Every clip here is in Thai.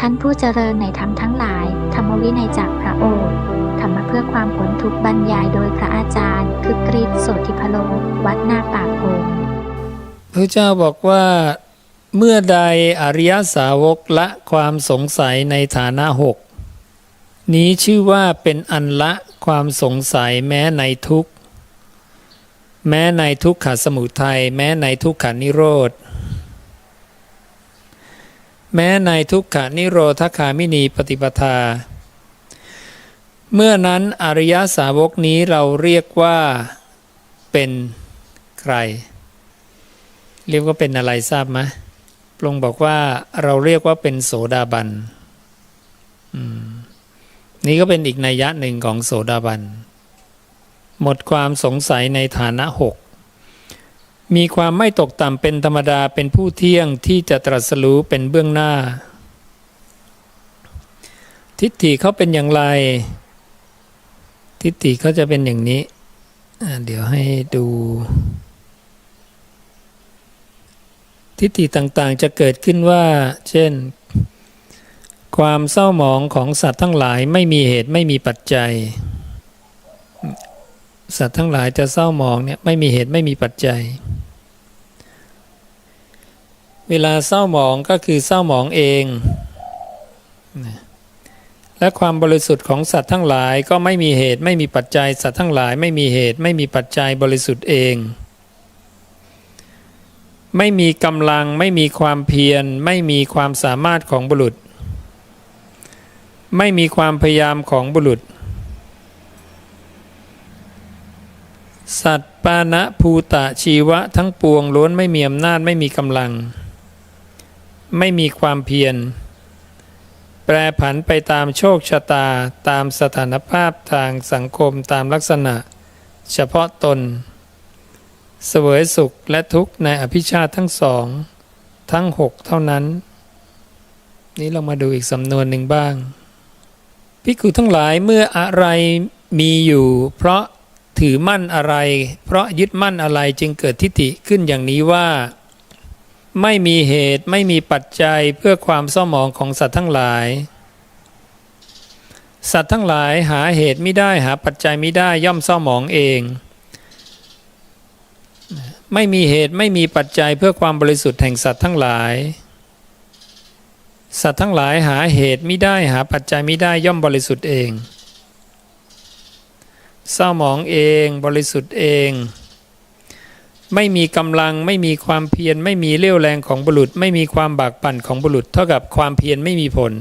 ท่านผู้เจริญในธรรมทั้งหลายธรรมวินัยจากพระโอษฐ์ธรรมะเพื่อความพ้นทุกข์บรรยายโดยพระอาจารย์คึกฤทธิ์โสธิพโลวัดนาปากโพงพระเจ้าบอกว่าเมื่อใดอริยสาวกละความสงสัยในฐานะหกนี้ชื่อว่าเป็นอันละความสงสัยแม้ในทุกข์แม้ในทุกขสมุทัยแม้ในทุกขนิโรธแม้ในทุกขนิโรธคามินีปฏิปทาเมื่อนั้นอริยสาวกนี้เราเรียกว่าเป็นใครเรียกว่าเป็นอะไรทราบไหมพระองค์บอกว่าเราเรียกว่าเป็นโสดาบันนี่ก็เป็นอีกนัยยะหนึ่งของโสดาบันหมดความสงสัยในฐานะหกมีความไม่ตกต่ำเป็นธรรมดาเป็นผู้เที่ยงที่จะตรัสรู้เป็นเบื้องหน้าทิฏฐิเขาเป็นอย่างไรทิฏฐิเขาจะเป็นอย่างนี้เดี๋ยวให้ดูทิฏฐิต่างๆจะเกิดขึ้นว่าเช่นความเศร้าหมองของสัตว์ทั้งหลายไม่มีเหตุไม่มีปัจจัยสัตว์ทั้งหลายจะเศร้าหมองเนี่ยไม่มีเหตุไม่มีปัจจัยเวลาเศร้าหมองก็คือเศร้าหมองเองและความบริสุทธิ์ของสัตว์ทั้งหลายก็ไม่มีเหตุไม่มีปัจจัยสัตว์ทั้งหลายไม่มีเหตุไม่มีปัจจัยบริสุทธิ์เองไม่มีกำลังไม่มีความเพียรไม่มีความสามารถของบุรุษไม่มีความพยายามของบุรุษสัตว์ปานะภูตะชีวะทั้งปวงล้วนไม่มีอำนาจไม่มีกำลังไม่มีความเพียรแปรผันไปตามโชคชะตาตามสถานภาพทางสังคมตามลักษณะเฉพาะตนเสวยสุขและทุกข์ในอภิชาติทั้งสองทั้งหกเท่านั้นนี้เรามาดูอีกสำนวนหนึ่งบ้างภิกขุทั้งหลายเมื่ออะไรมีอยู่เพราะถือมั่นอะไรเพราะยึดมั่นอะไรจึงเกิดทิฏฐิขึ้นอย่างนี้ว่าไม่มีเหตุไม่มีปัจจัยเพื่อความเศร้าหมองของสัตว์ทั้งหลายสัตว์ทั้งหลายหาเหตุไม่ได้หาปัจจัยไม่ได้ย่อมเศร้าหมองเองไม่มีเหตุไม่มีปัจจัยเพื่อความบริสุทธิ์แห่งสัตว์ทั้งหลายสัตว์ทั้งหลายหาเหตุไม่ได้หาปัจจัยไม่ได้ย่อมบริสุทธิ์เองเศร้าหมองเองบริสุทธิ์เองไม่มีกำลังไม่มีความเพียรไม่มีเรี่ยวแรงของบุรุษไม่มีความบากบั่นของบุรุษเท่ากับความเพียรไม่มีผล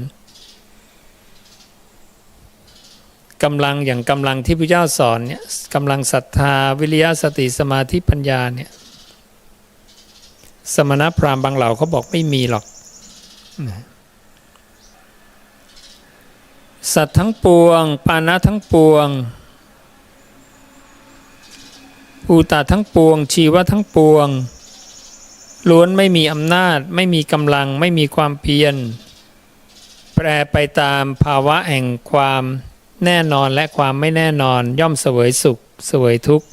กำลังอย่างกำลังที่พระเจ้าสอนเนี่ยกำลังศรัทธาวิริยะสติสมาธิปัญญาเนี่ยสมณพราหมณ์บางเหล่าเขาบอกไม่มีหรอกสัตว์ทั้งปวงปานะทั้งปวงภูตะทั้งปวงชีวะทั้งปวงล้วนไม่มีอำนาจไม่มีกำลังไม่มีความเพียรแปรไปตามภาวะแห่งความแน่นอนและความไม่แน่นอนย่อมเสวยสุขเสวยทุกข์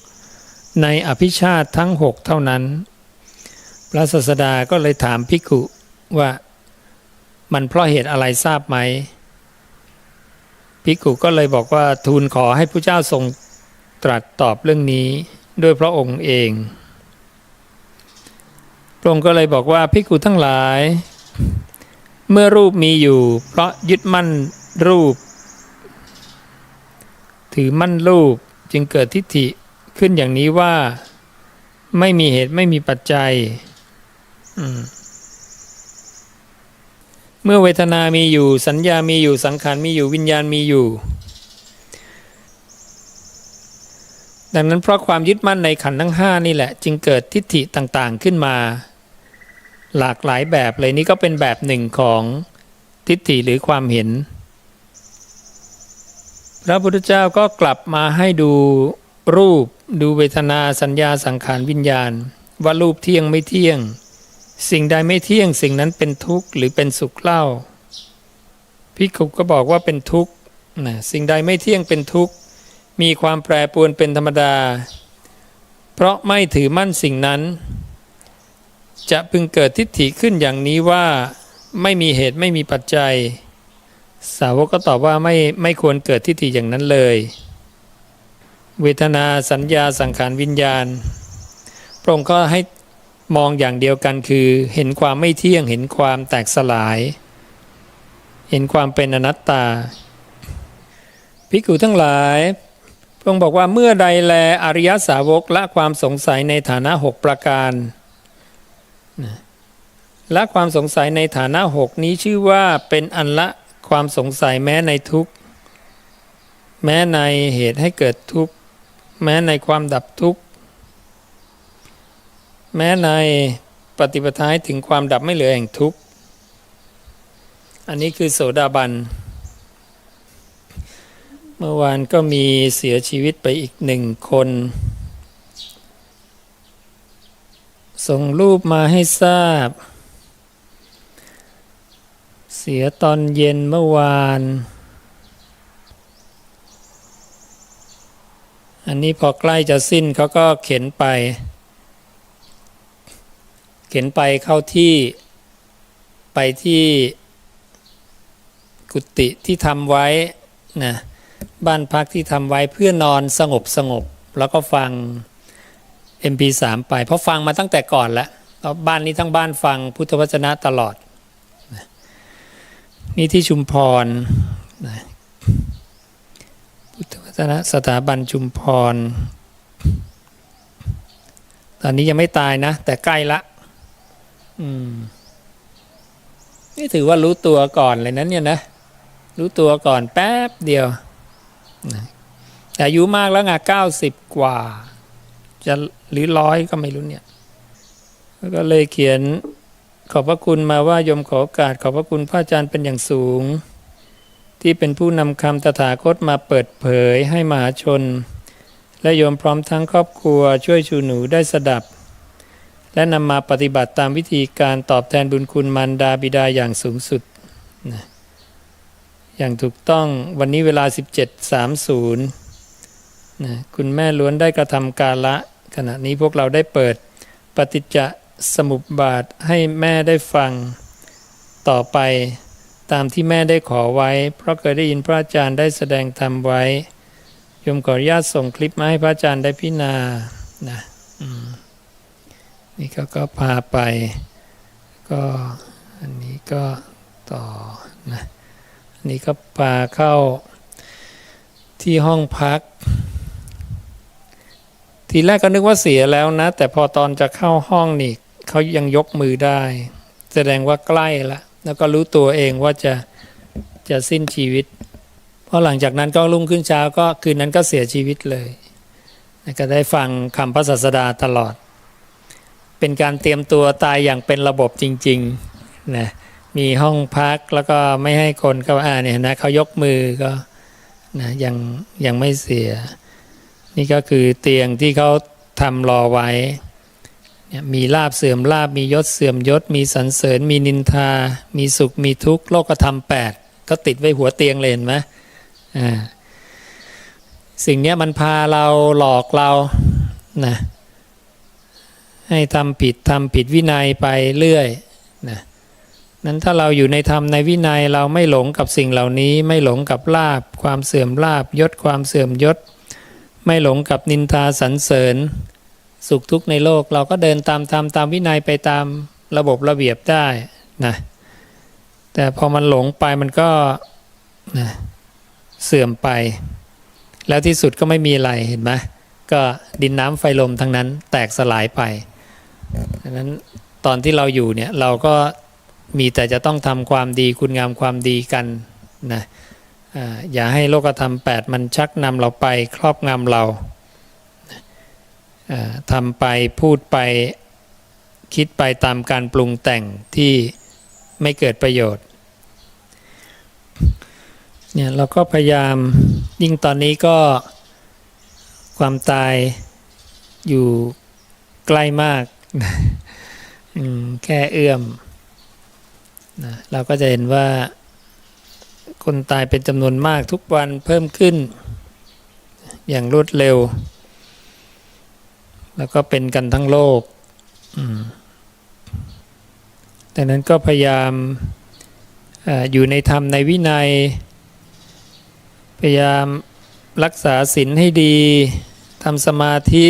ในอภิชาติทั้งหกเท่านั้นพระศาสดาก็เลยถามภิกขุว่ามันเพราะเหตุอะไรทราบไหมภิกขุก็เลยบอกว่าทูลขอให้พระเจ้าทรงตรัสตอบเรื่องนี้ด้วยพระองค์เองพระองค์ก็เลยบอกว่าภิกขุทั้งหลายเมื่อรูปมีอยู่เพราะยึดมั่นรูปถือมั่นรูปจึงเกิดทิฏฐิขึ้นอย่างนี้ว่าไม่มีเหตุไม่มีปัจจัยเมื่อเวทนามีอยู่สัญญามีอยู่สังขารมีอยู่วิญญาณมีอยู่ดังนั้นเพราะความยึดมั่นในขันธ์ทั้งห้านี่แหละจึงเกิดทิฏฐิต่างๆขึ้นมาหลากหลายแบบเลยนี่ก็เป็นแบบหนึ่งของทิฏฐิหรือความเห็นพระพุทธเจ้าก็กลับมาให้ดูรูปดูเวทนาสัญญาสังขารวิญญาณว่ารูปเที่ยงไม่เที่ยงสิ่งใดไม่เที่ยงสิ่งนั้นเป็นทุกข์หรือเป็นสุขเล่าภิกขุก็บอกว่าเป็นทุกข์สิ่งใดไม่เที่ยงเป็นทุกข์มีความแปรปรวนเป็นธรรมดาเพราะไม่ถือมั่นสิ่งนั้นจะพึงเกิดทิฏฐิขึ้นอย่างนี้ว่า ไม่มีเหตุไม่มีปัจจัยสาวกก็ตอบว่าไม่ควรเกิดทิฏฐิอย่างนั้นเลยเวทนาสัญญาสังขารวิญญาณพระองค์ก็ให้มองอย่างเดียวกันคือเห็นความไม่เที่ยงเห็นความแตกสลายเห็นความเป็นอนัตตาภิกษุทั้งหลายพระองค์บอกว่าเมื่อใดแลอริยสาวกละความสงสัยในฐานะ6ประการละความสงสัยในฐานะ6นี้ชื่อว่าเป็นอันละความสงสัยแม้ในทุกข์แม้ในเหตุให้เกิดทุกข์แม้ในความดับทุกข์แม้ในปฏิปทาให้ถึงความดับไม่เหลือแห่งทุกข์อันนี้คือโสดาบันเมื่อวานก็มีเสียชีวิตไปอีก1 คนส่งรูปมาให้ทราบเสียตอนเย็นเมื่อวานอันนี้พอใกล้จะสิ้นเขาก็เข็นไปเข้าที่ไปที่กุฏิที่ทำไว้นะบ้านพักที่ทำไว้เพื่อนอนสงบแล้วก็ฟัง MP3 ไปเพราะฟังมาตั้งแต่ก่อนแล้วบ้านนี้ทั้งบ้านฟังพุทธวจนะตลอดนี่ที่ชุมพรพุทธวจนะสถาบันชุมพรตอนนี้ยังไม่ตายนะแต่ใกล้ละนี่ถือว่ารู้ตัวก่อนเลยนั้นเนี่ยนะรู้ตัวก่อนแป๊บเดียวแต่อายุมากแล้วไง90 กว่าจะหรือ100ก็ไม่รู้เนี่ยก็เลยเขียนขอบพระคุณมาว่าโยมขอโอกาสขอบพระคุณพระอาจารย์เป็นอย่างสูงที่เป็นผู้นำคำตถาคตมาเปิดเผยให้มหาชนและโยมพร้อมทั้งครอบครัวช่วยชูหนูได้สดับและนำมาปฏิบัติตามวิธีการตอบแทนบุญคุณมารดาบิดาอย่างสูงสุดนะอย่างถูกต้องวันนี้เวลา 17:30 นะคุณแม่ล้วนได้กระทำกาละขณะนี้พวกเราได้เปิดปฏิจจสมุปบาทให้แม่ได้ฟังต่อไปตามที่แม่ได้ขอไว้เพราะเคยได้ยินพระอาจารย์ได้แสดงธรรมไว้โยมขออนุญาตส่งคลิปมาให้พระอาจารย์ได้พิจารณานะนี่ก็พาไปก็อันนี้ก็ต่อนะอันนี้ก็พาเข้าที่ห้องพักทีแรกก็นึกว่าเสียแล้วนะแต่พอตอนจะเข้าห้องนี่เขายังยกมือได้แสดงว่าใกล้แล้วก็รู้ตัวเองว่าจะสิ้นชีวิตเพราะหลังจากนั้นก็รุ่งขึ้นเช้าก็คืนนั้นก็เสียชีวิตเลยก็ได้ฟังคำพระศาสดาตลอดเป็นการเตรียมตัวตายอย่างเป็นระบบจริงๆนะมีห้องพักแล้วก็ไม่ให้คนเข้าเนี่ยนะเขายกมือก็นะยังไม่เสียนี่ก็คือเตียงที่เขาทำรอไว้เนี่ยมีลาภเสื่อมลาภมียศเสื่อมยศมีสรรเสริญมีนินทามีสุขมีทุกข์โลกธรรม8ก็ติดไว้หัวเตียงเลยเห็นไหมสิ่งนี้มันพาเราหลอกเรานะให้ทำผิดวินัยไปเรื่อยนะนั้นถ้าเราอยู่ในธรรมในวินัยเราไม่หลงกับสิ่งเหล่านี้ไม่หลงกับลาภความเสื่อมลาภยศความเสื่อมยศไม่หลงกับนินทาสรรเสริญสุขทุกข์ในโลกเราก็เดินตามธรรมตามวินัยไปตามระบบระเบียบได้นะแต่พอมันหลงไปมันก็นะเสื่อมไปแล้วที่สุดก็ไม่มีอะไรเห็นไหมก็ดินน้ำไฟลมทั้งนั้นแตกสลายไปดังนั้นตอนที่เราอยู่เนี่ยเราก็มีแต่จะต้องทำความดีคุณงามความดีกันนะอย่าให้โลกธรรม8มันชักนำเราไปครอบงำเราทำไปพูดไปคิดไปตามการปรุงแต่งที่ไม่เกิดประโยชน์เนี่ยเราก็พยายามยิ่งตอนนี้ก็ความตายอยู่ใกล้มากแค่เอื้อมนะเราก็จะเห็นว่าคนตายเป็นจำนวนมากทุกวันเพิ่มขึ้นอย่างรวดเร็วแล้วก็เป็นกันทั้งโลกแต่นั้นก็พยายาม อยู่ในธรรมในวินัยพยายามรักษาศีลให้ดีทำสมาธิ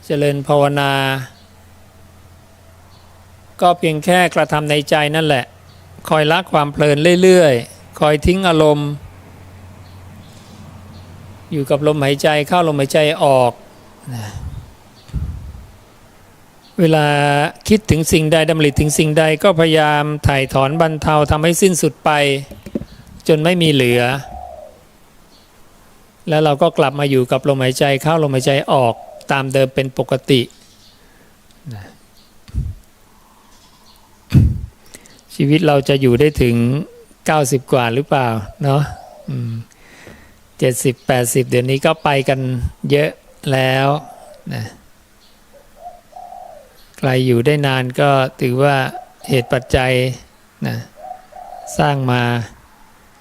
เจริญภาวนาก็เพียงแค่กระทำในใจนั่นแหละคอยละความเพลินเรื่อยๆคอยทิ้งอารมณ์อยู่กับลมหายใจเข้าลมหายใจออกเวลาคิดถึงสิ่งใดดำริถึงสิ่งใดก็พยายามถ่ายถอนบรรเทาทำให้สิ้นสุดไปจนไม่มีเหลือแล้วเราก็กลับมาอยู่กับลมหายใจเข้าลมหายใจออกตามเดิมเป็นปกติชีวิตเราจะอยู่ได้ถึง90กว่าหรือเปล่าเนาะ70-80เดี๋ยวนี้ก็ไปกันเยอะแล้วนะใครอยู่ได้นานก็ถือว่าเหตุปัจจัยนะสร้างมา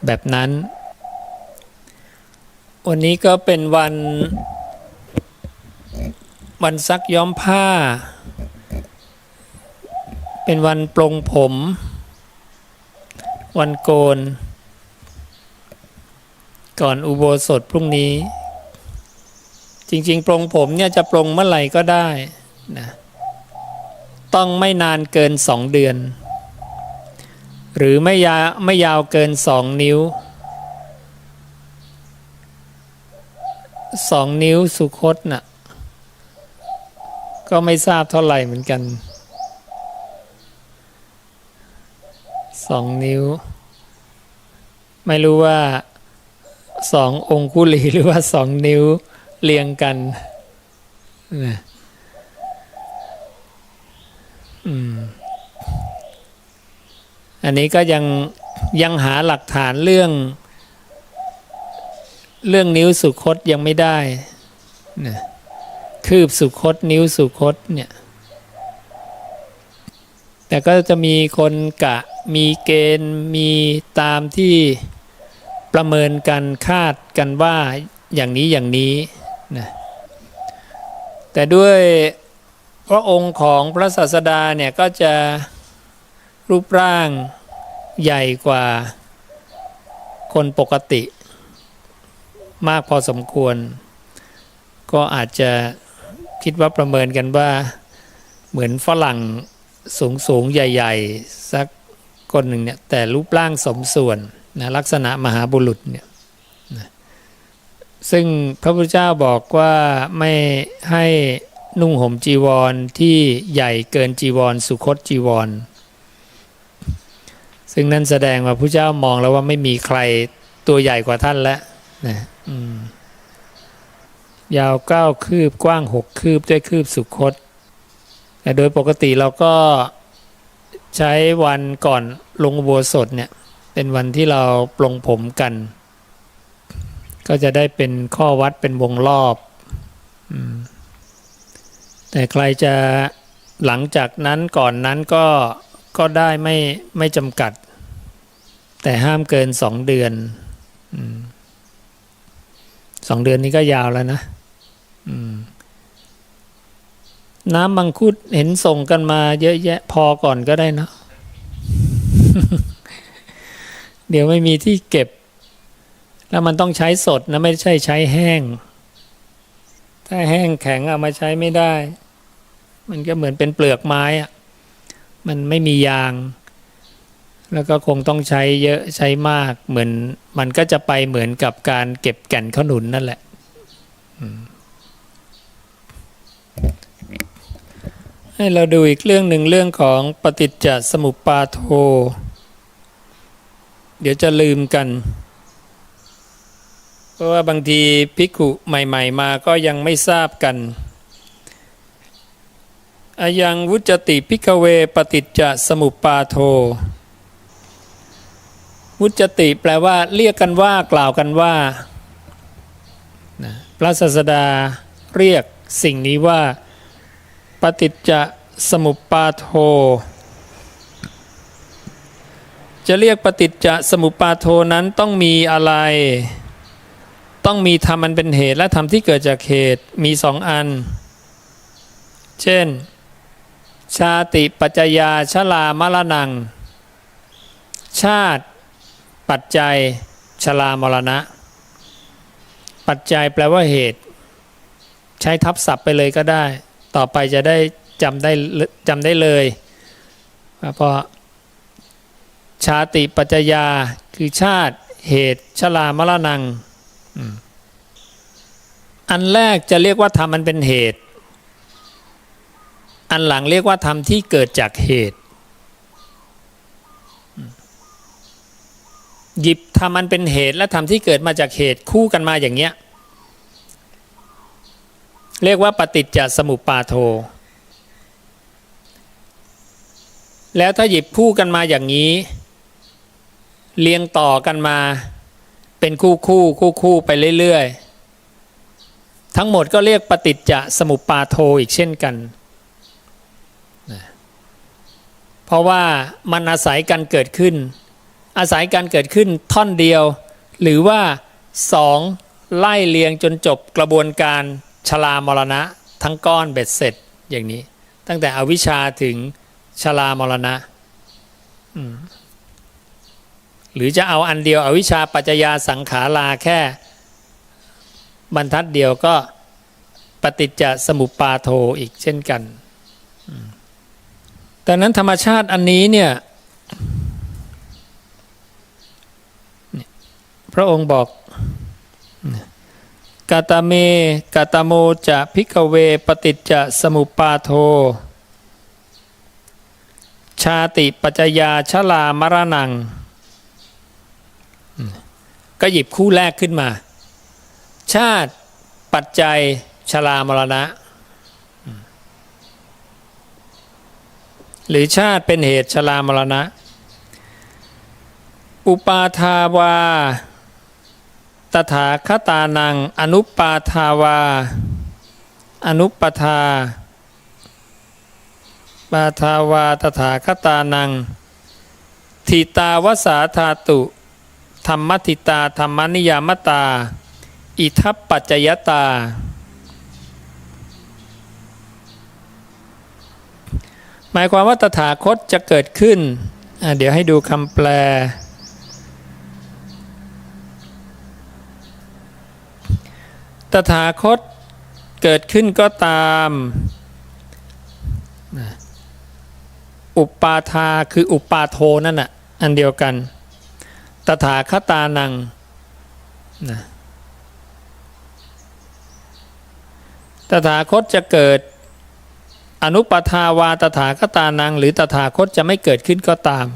แบบนั้นวันนี้ก็เป็นวันซักย้อมผ้าเป็นวันปลงผมวันโกนก่อนอุโบสถพรุ่งนี้จริงๆปลงผมเนี่ยจะปลงเมื่อไหร่ก็ได้นะต้องไม่นานเกิน2 เดือนหรือไม่ยาวเกิน2 นิ้ว2 นิ้วสุคตน่ะก็ไม่ทราบเท่าไหร่เหมือนกัน2 นิ้วไม่รู้ว่า2 องคุลีหรือว่า2 นิ้วเรียงกันนะอันนี้ก็ยังหาหลักฐานเรื่องนิ้วสุคตยังไม่ได้นะคืบสุคตนิ้วสุคตเนี่ยแต่ก็จะมีคนกะมีเกณฑ์มีตามที่ประเมินกันคาดกันว่าอย่างนี้นะแต่ด้วยพระองค์ของพระศาสดาเนี่ยก็จะรูปร่างใหญ่กว่าคนปกติมากพอสมควรก็อาจจะคิดว่าประเมินกันว่าเหมือนฝรั่งสูงใหญ่ๆสักคนหนึ่งเนี่ยแต่รูปร่างสมส่วนนะลักษณะมหาบุรุษเนี่ยนะซึ่งพระพุทธเจ้าบอกว่าไม่ให้นุ่งห่มจีวรที่ใหญ่เกินจีวรสุคตจีวรซึ่งนั่นแสดงว่าพระเจ้ามองแล้วว่าไม่มีใครตัวใหญ่กว่าท่านแล้วนะยาว9 คืบกว้าง6 คืบด้วยคืบสุคตแต่โดยปกติเราก็ใช้วันก่อนลงอุโบสถเนี่ยเป็นวันที่เราปลงผมกันก็จะได้เป็นข้อวัดเป็นวงรอบแต่ใครจะหลังจากนั้นก่อนนั้นก็ได้ไม่จำกัดแต่ห้ามเกิน2 เดือน2 เดือนนี้ก็ยาวแล้วนะน้ำมังคุดเห็นส่งกันมาเยอะแยะพอก่อนก็ได้นะ เดี๋ยวไม่มีที่เก็บแล้วมันต้องใช้สดนะไม่ใช่ใช้แห้งถ้าแห้งแข็งเอามาใช้ไม่ได้มันก็เหมือนเป็นเปลือกไม้อะมันไม่มียางแล้วก็คงต้องใช้เยอะใช้มากเหมือนมันก็จะไปเหมือนกับการเก็บแก่นขนุนนั่นแหละให้เราดูอีกเรื่องหนึ่งเรื่องของปฏิจจสมุปบาทโธเดี๋ยวจะลืมกันเพราะว่าบางทีภิกขุใหม่ๆมาก็ยังไม่ทราบกันอายังวุจติภิกขเวปฏิจจสมุปบาโธวุจติแปลว่าเรียกกันว่ากล่าวกันว่าพระศาสดาเรียกสิ่งนี้ว่าปฏิจจสมุปบาโธจะเรียกปฏิจจสมุปบาโธนั้นต้องมีอะไรต้องมีธรรมอันเป็นเหตุและธรรมที่เกิดจากเหตุมี2 อันเช่นชาติปัจจยาชรามรณัง ชาติปัจจัยชรามรณะปัจจัยแปลว่าเหตุใช้ทับศัพท์ไปเลยก็ได้ต่อไปจะได้จำได้เลยเพราะชาติปัจจยาคือชาติเหตุชรามรณังอันแรกจะเรียกว่าธรรมมันเป็นเหตุอันหลังเรียกว่าธรรมที่เกิดจากเหตุหยิบธรรมมันเป็นเหตุและธรรมที่เกิดมาจากเหตุคู่กันมาอย่างเงี้ยเรียกว่าปฏิจจสมุปบาทโทแล้วถ้าหยิบคู่กันมาอย่างนี้เรียงต่อกันมาเป็นคู่ไปเรื่อยๆทั้งหมดก็เรียกปฏิจจสมุปบาทโทอีกเช่นกันเพราะว่ามันอาศัยกันเกิดขึ้นอาศัยการเกิดขึ้นท่อนเดียวหรือว่าสองไล่เรียงจนจบกระบวนการชรามรณะทั้งก้อนเบ็ดเสร็จอย่างนี้ตั้งแต่อวิชชาถึงชรามรณะหรือจะเอาอันเดียวอวิชชาปัจจยาสังขาราแค่บรรทัดเดียวก็ปฏิจจสมุปบาทโทอีกเช่นกันดังนั้นธรรมชาติอันนี้เนี่ยพระองค์บอกกาตเมกาตโมจะภิกขเวปฏิจจสมุปบาทโทชาติปัจจยาชรามรณังก็หยิบคู่แรกขึ้นมาชาติปัจจัยชรามรณะหรือชาติเป็นเหตุชรามรณะอุปาทาวาตถาคตานังอนุปาทาวาอนุปทาปาทาวาตถาคตานังทิตาวสาธาตุธรรมทิตาธรรมนิยามตาอิทัปปัจจยตาหมายความว่าตถาคตจะเกิดขึ้นเดี๋ยวให้ดูคำแปลตถาคตเกิดขึ้นก็ตามอุปาทาคืออุปาโทนั่นน่ะอันเดียวกันตถาคตานังตถาคตจะเกิดอนุปทาวาตถาคตานังหรือตถาคตจะไม่เกิดขึ้นก็ตาม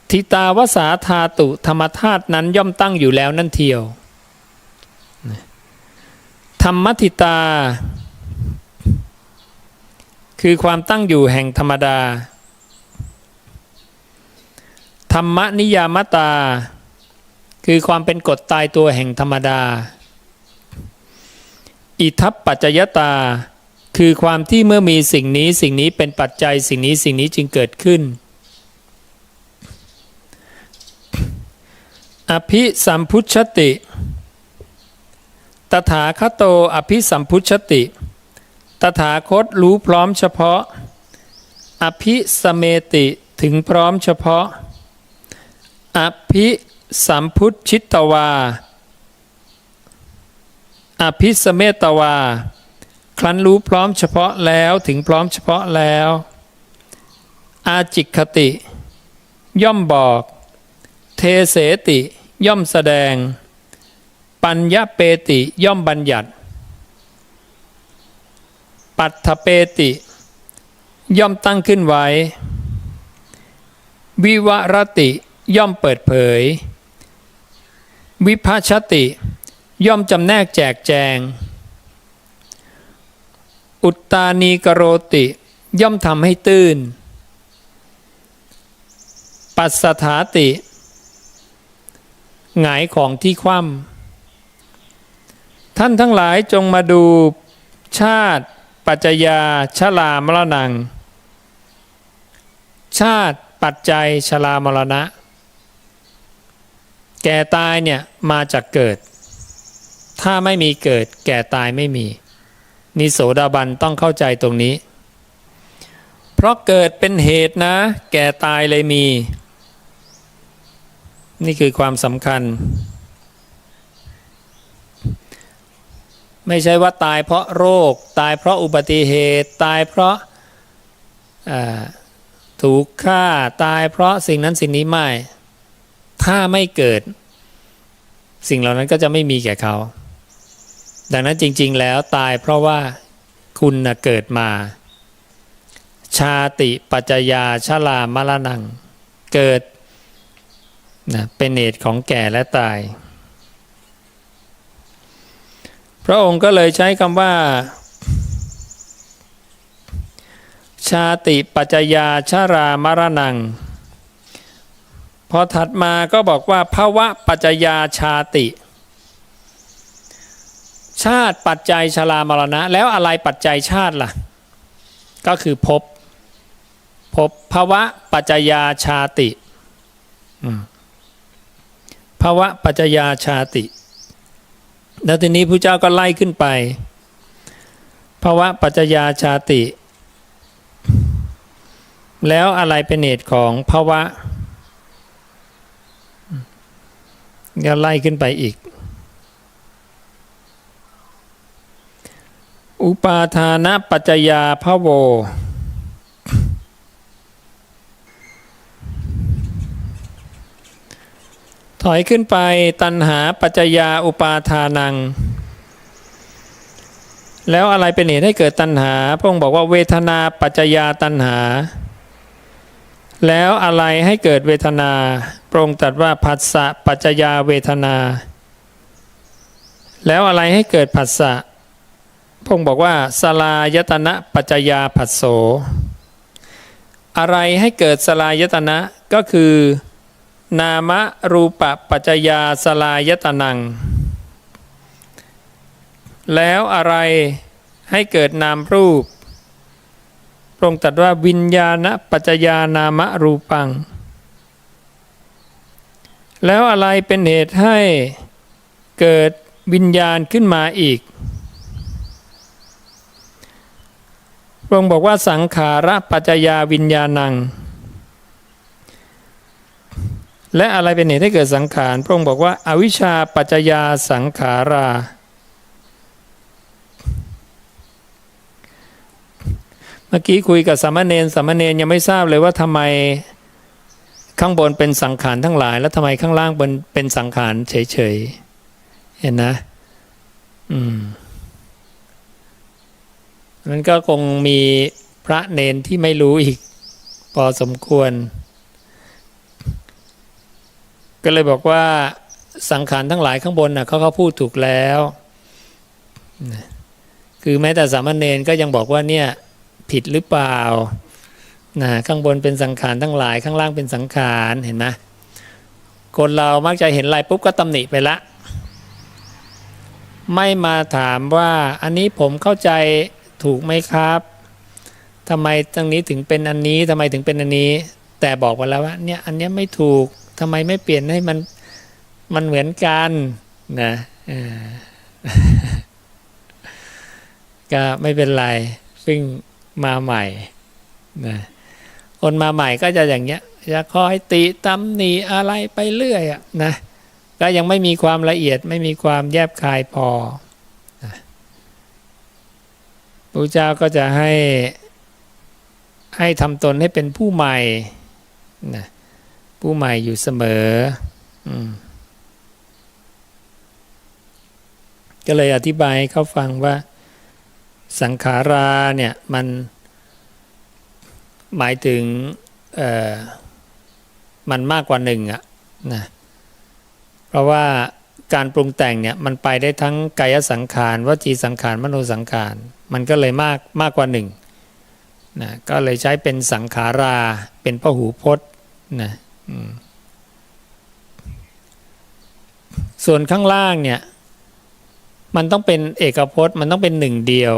ทิตาวสาธาตุธรรมธาตุนั้นย่อมตั้งอยู่แล้วนั่นเทียวธรรมทิตาคือความตั้งอยู่แห่งธรรมดาธรรมนิยามตาคือความเป็นกฎตายตัวแห่งธรรมดาอิทัปปัจจยตาคือความที่เมื่อมีสิ่งนี้เป็นปัจจัยสิ่งนี้จึงเกิดขึ้นอภิสัมพุชติตถาคโตอภิสัมพุชติตถาคตรู้พร้อมเฉพาะอภิสเมติถึงพร้อมเฉพาะอภิสัมพุชิตวาอภิสเมตวาครั้นรู้พร้อมเฉพาะแล้วถึงพร้อมเฉพาะแล้วอาจิคติย่อมบอกเทเสติย่อมแสดงปัญญเปติย่อมบัญญัติปัตถเปติย่อมตั้งขึ้นไว้วิวรติย่อมเปิดเผยวิภัชชติย่อมจำแนกแจกแจงอุตตานีกโรติย่อมทำให้ตื้นปัสสถาติหงายของที่คว่ำท่านทั้งหลายจงมาดูชาติปัจจยาชรามรณังชาติปัจจัยชรามรณะแก่ตายเนี่ยมาจากเกิดถ้าไม่มีเกิดแก่ตายไม่มีนิโสดาบันต้องเข้าใจตรงนี้ เพราะเกิดเป็นเหตุนะแก่ตายเลยมี นี่คือความสำคัญ ไม่ใช่ว่าตายเพราะโรคตายเพราะอุบัติเหตุตายเพราะถูกฆ่าตายเพราะสิ่งนั้นสิ่งนี้ไม่ถ้าไม่เกิดสิ่งเหล่านั้นก็จะไม่มีแก่เขาดังนั้นจริงๆแล้วตายเพราะว่าคุณเกิดมาชาติปัจจยาชรามรณังเกิดเป็นเหตุของแก่และตายพระองค์ก็เลยใช้คำว่าชาติปัจจยาชรามรณังพอถัดมาก็บอกว่าภวะปัจจยาชาติชาติปัจจัยชรามรณะแล้วอะไรปัจจัยชาติล่ะก็คือภพภวะปัจจยาชาติภวะปัจจยาชาติแล้วทีนี้พระเจ้าก็ไล่ขึ้นไปภวะปัจจยาชาติแล้วอะไรเป็นเหตุของภวะก็ไล่ขึ้นไปอีกอุปาทานะปัจจยาภโวถอยขึ้นไปตัณหาปัจจยาอุปาทานังแล้วอะไรเป็นเหตุให้เกิดตัณหาพระองค์บอกว่าเวทนาปัจจยาตัณหาแล้วอะไรให้เกิดเวทนาพระองค์ตรัสว่าผัสสะปัจจยาเวทนาแล้วอะไรให้เกิดผัสสะพระองค์บอกว่าสลายตนะปัจจยาผัสโสอะไรให้เกิดสลายตนะก็คือนามรูปปัจจยาสลายตนังแล้วอะไรให้เกิดนามรูปพระองค์ตรัสว่าวิญญาณปัจจยานามรูปังแล้วอะไรเป็นเหตุให้เกิดวิญญาณขึ้นมาอีกพระองค์บอกว่าสังขารปัจจยาวิญญาณังและอะไรเป็นเหตุให้เกิดสังขารพระองค์บอกว่าอวิชชาปัจจยาสังขาราเมื่อกี้คุยกับสามเณรยังไม่ทราบเลยว่าทำไมข้างบนเป็นสังขารทั้งหลายแล้วทำไมข้างล่างเป็นสังขารเฉยๆเห็นนะมันก็คงมีพระเนนที่ไม่รู้อีกพอสมควรก็เลยบอกว่าสังขารทั้งหลายข้างบนเขาพูดถูกแล้วคือแม้แต่สามเณรก็ยังบอกว่าเนี่ยผิดหรือเปล่าข้างบนเป็นสังขารทั้งหลายข้างล่างเป็นสังขารเห็นไหมคนเรามักจะเห็นอะไรปุ๊บก็ตำหนิไปละไม่มาถามว่าอันนี้ผมเข้าใจถูกไหมครับทำไมตรงนี้ถึงเป็นอันนี้ทำไมถึงเป็นอันนี้แต่บอกไปแล้วว่าเนี่ยอันนี้ไม่ถูกทำไมไม่เปลี่ยนให้มันเหมือนกันนะก็ไม่เป็นไรซึ่งมาใหม่นะคนมาใหม่ก็จะอย่างเงี้ยจะคอยติตำหนิอะไรไปเรื่อยนะก็ยังไม่มีความละเอียดไม่มีความแยบคายพอนะพระเจ้าก็จะให้ทำตนให้เป็นผู้ใหม่นะผู้ใหม่อยู่เสมอก็เลยอธิบายให้เขาฟังว่าสังขาราเนี่ยมันหมายถึงมันมากกว่าหนึ่งนะเพราะว่าการปรุงแต่งเนี่ยมันไปได้ทั้งกายสังขารวจีสังขารมโนสังขารมันก็เลยมากกว่าหนึ่งนะก็เลยใช้เป็นสังขาราเป็นพหูพจน์นะส่วนข้างล่างเนี่ยมันต้องเป็นเอกพจน์มันต้องเป็นหนึ่งเดียว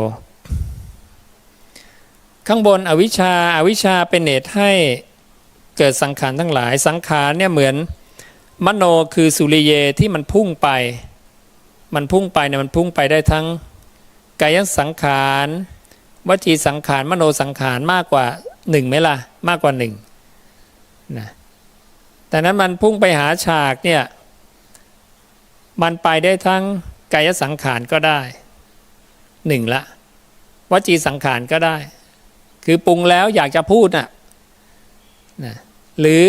ข้างบนอวิชชาเป็นเหตุให้เกิดสังขารทั้งหลายสังขารเนี่ยเหมือนมโนคือสุริเยที่มันพุ่งไปเนี่ยมันพุ่งไปได้ทั้งกายสังขารวจีสังขารมโนสังขารมากกว่า หนึ่งไหมล่ะมากกว่าหนึ่งนะแต่นั้นมันพุ่งไปหาฉากเนี่ยมันไปได้ทั้งกายสังขารก็ได้หนึ่งละวจีสังขารก็ได้คือปรุงแล้วอยากจะพูดนะหรือ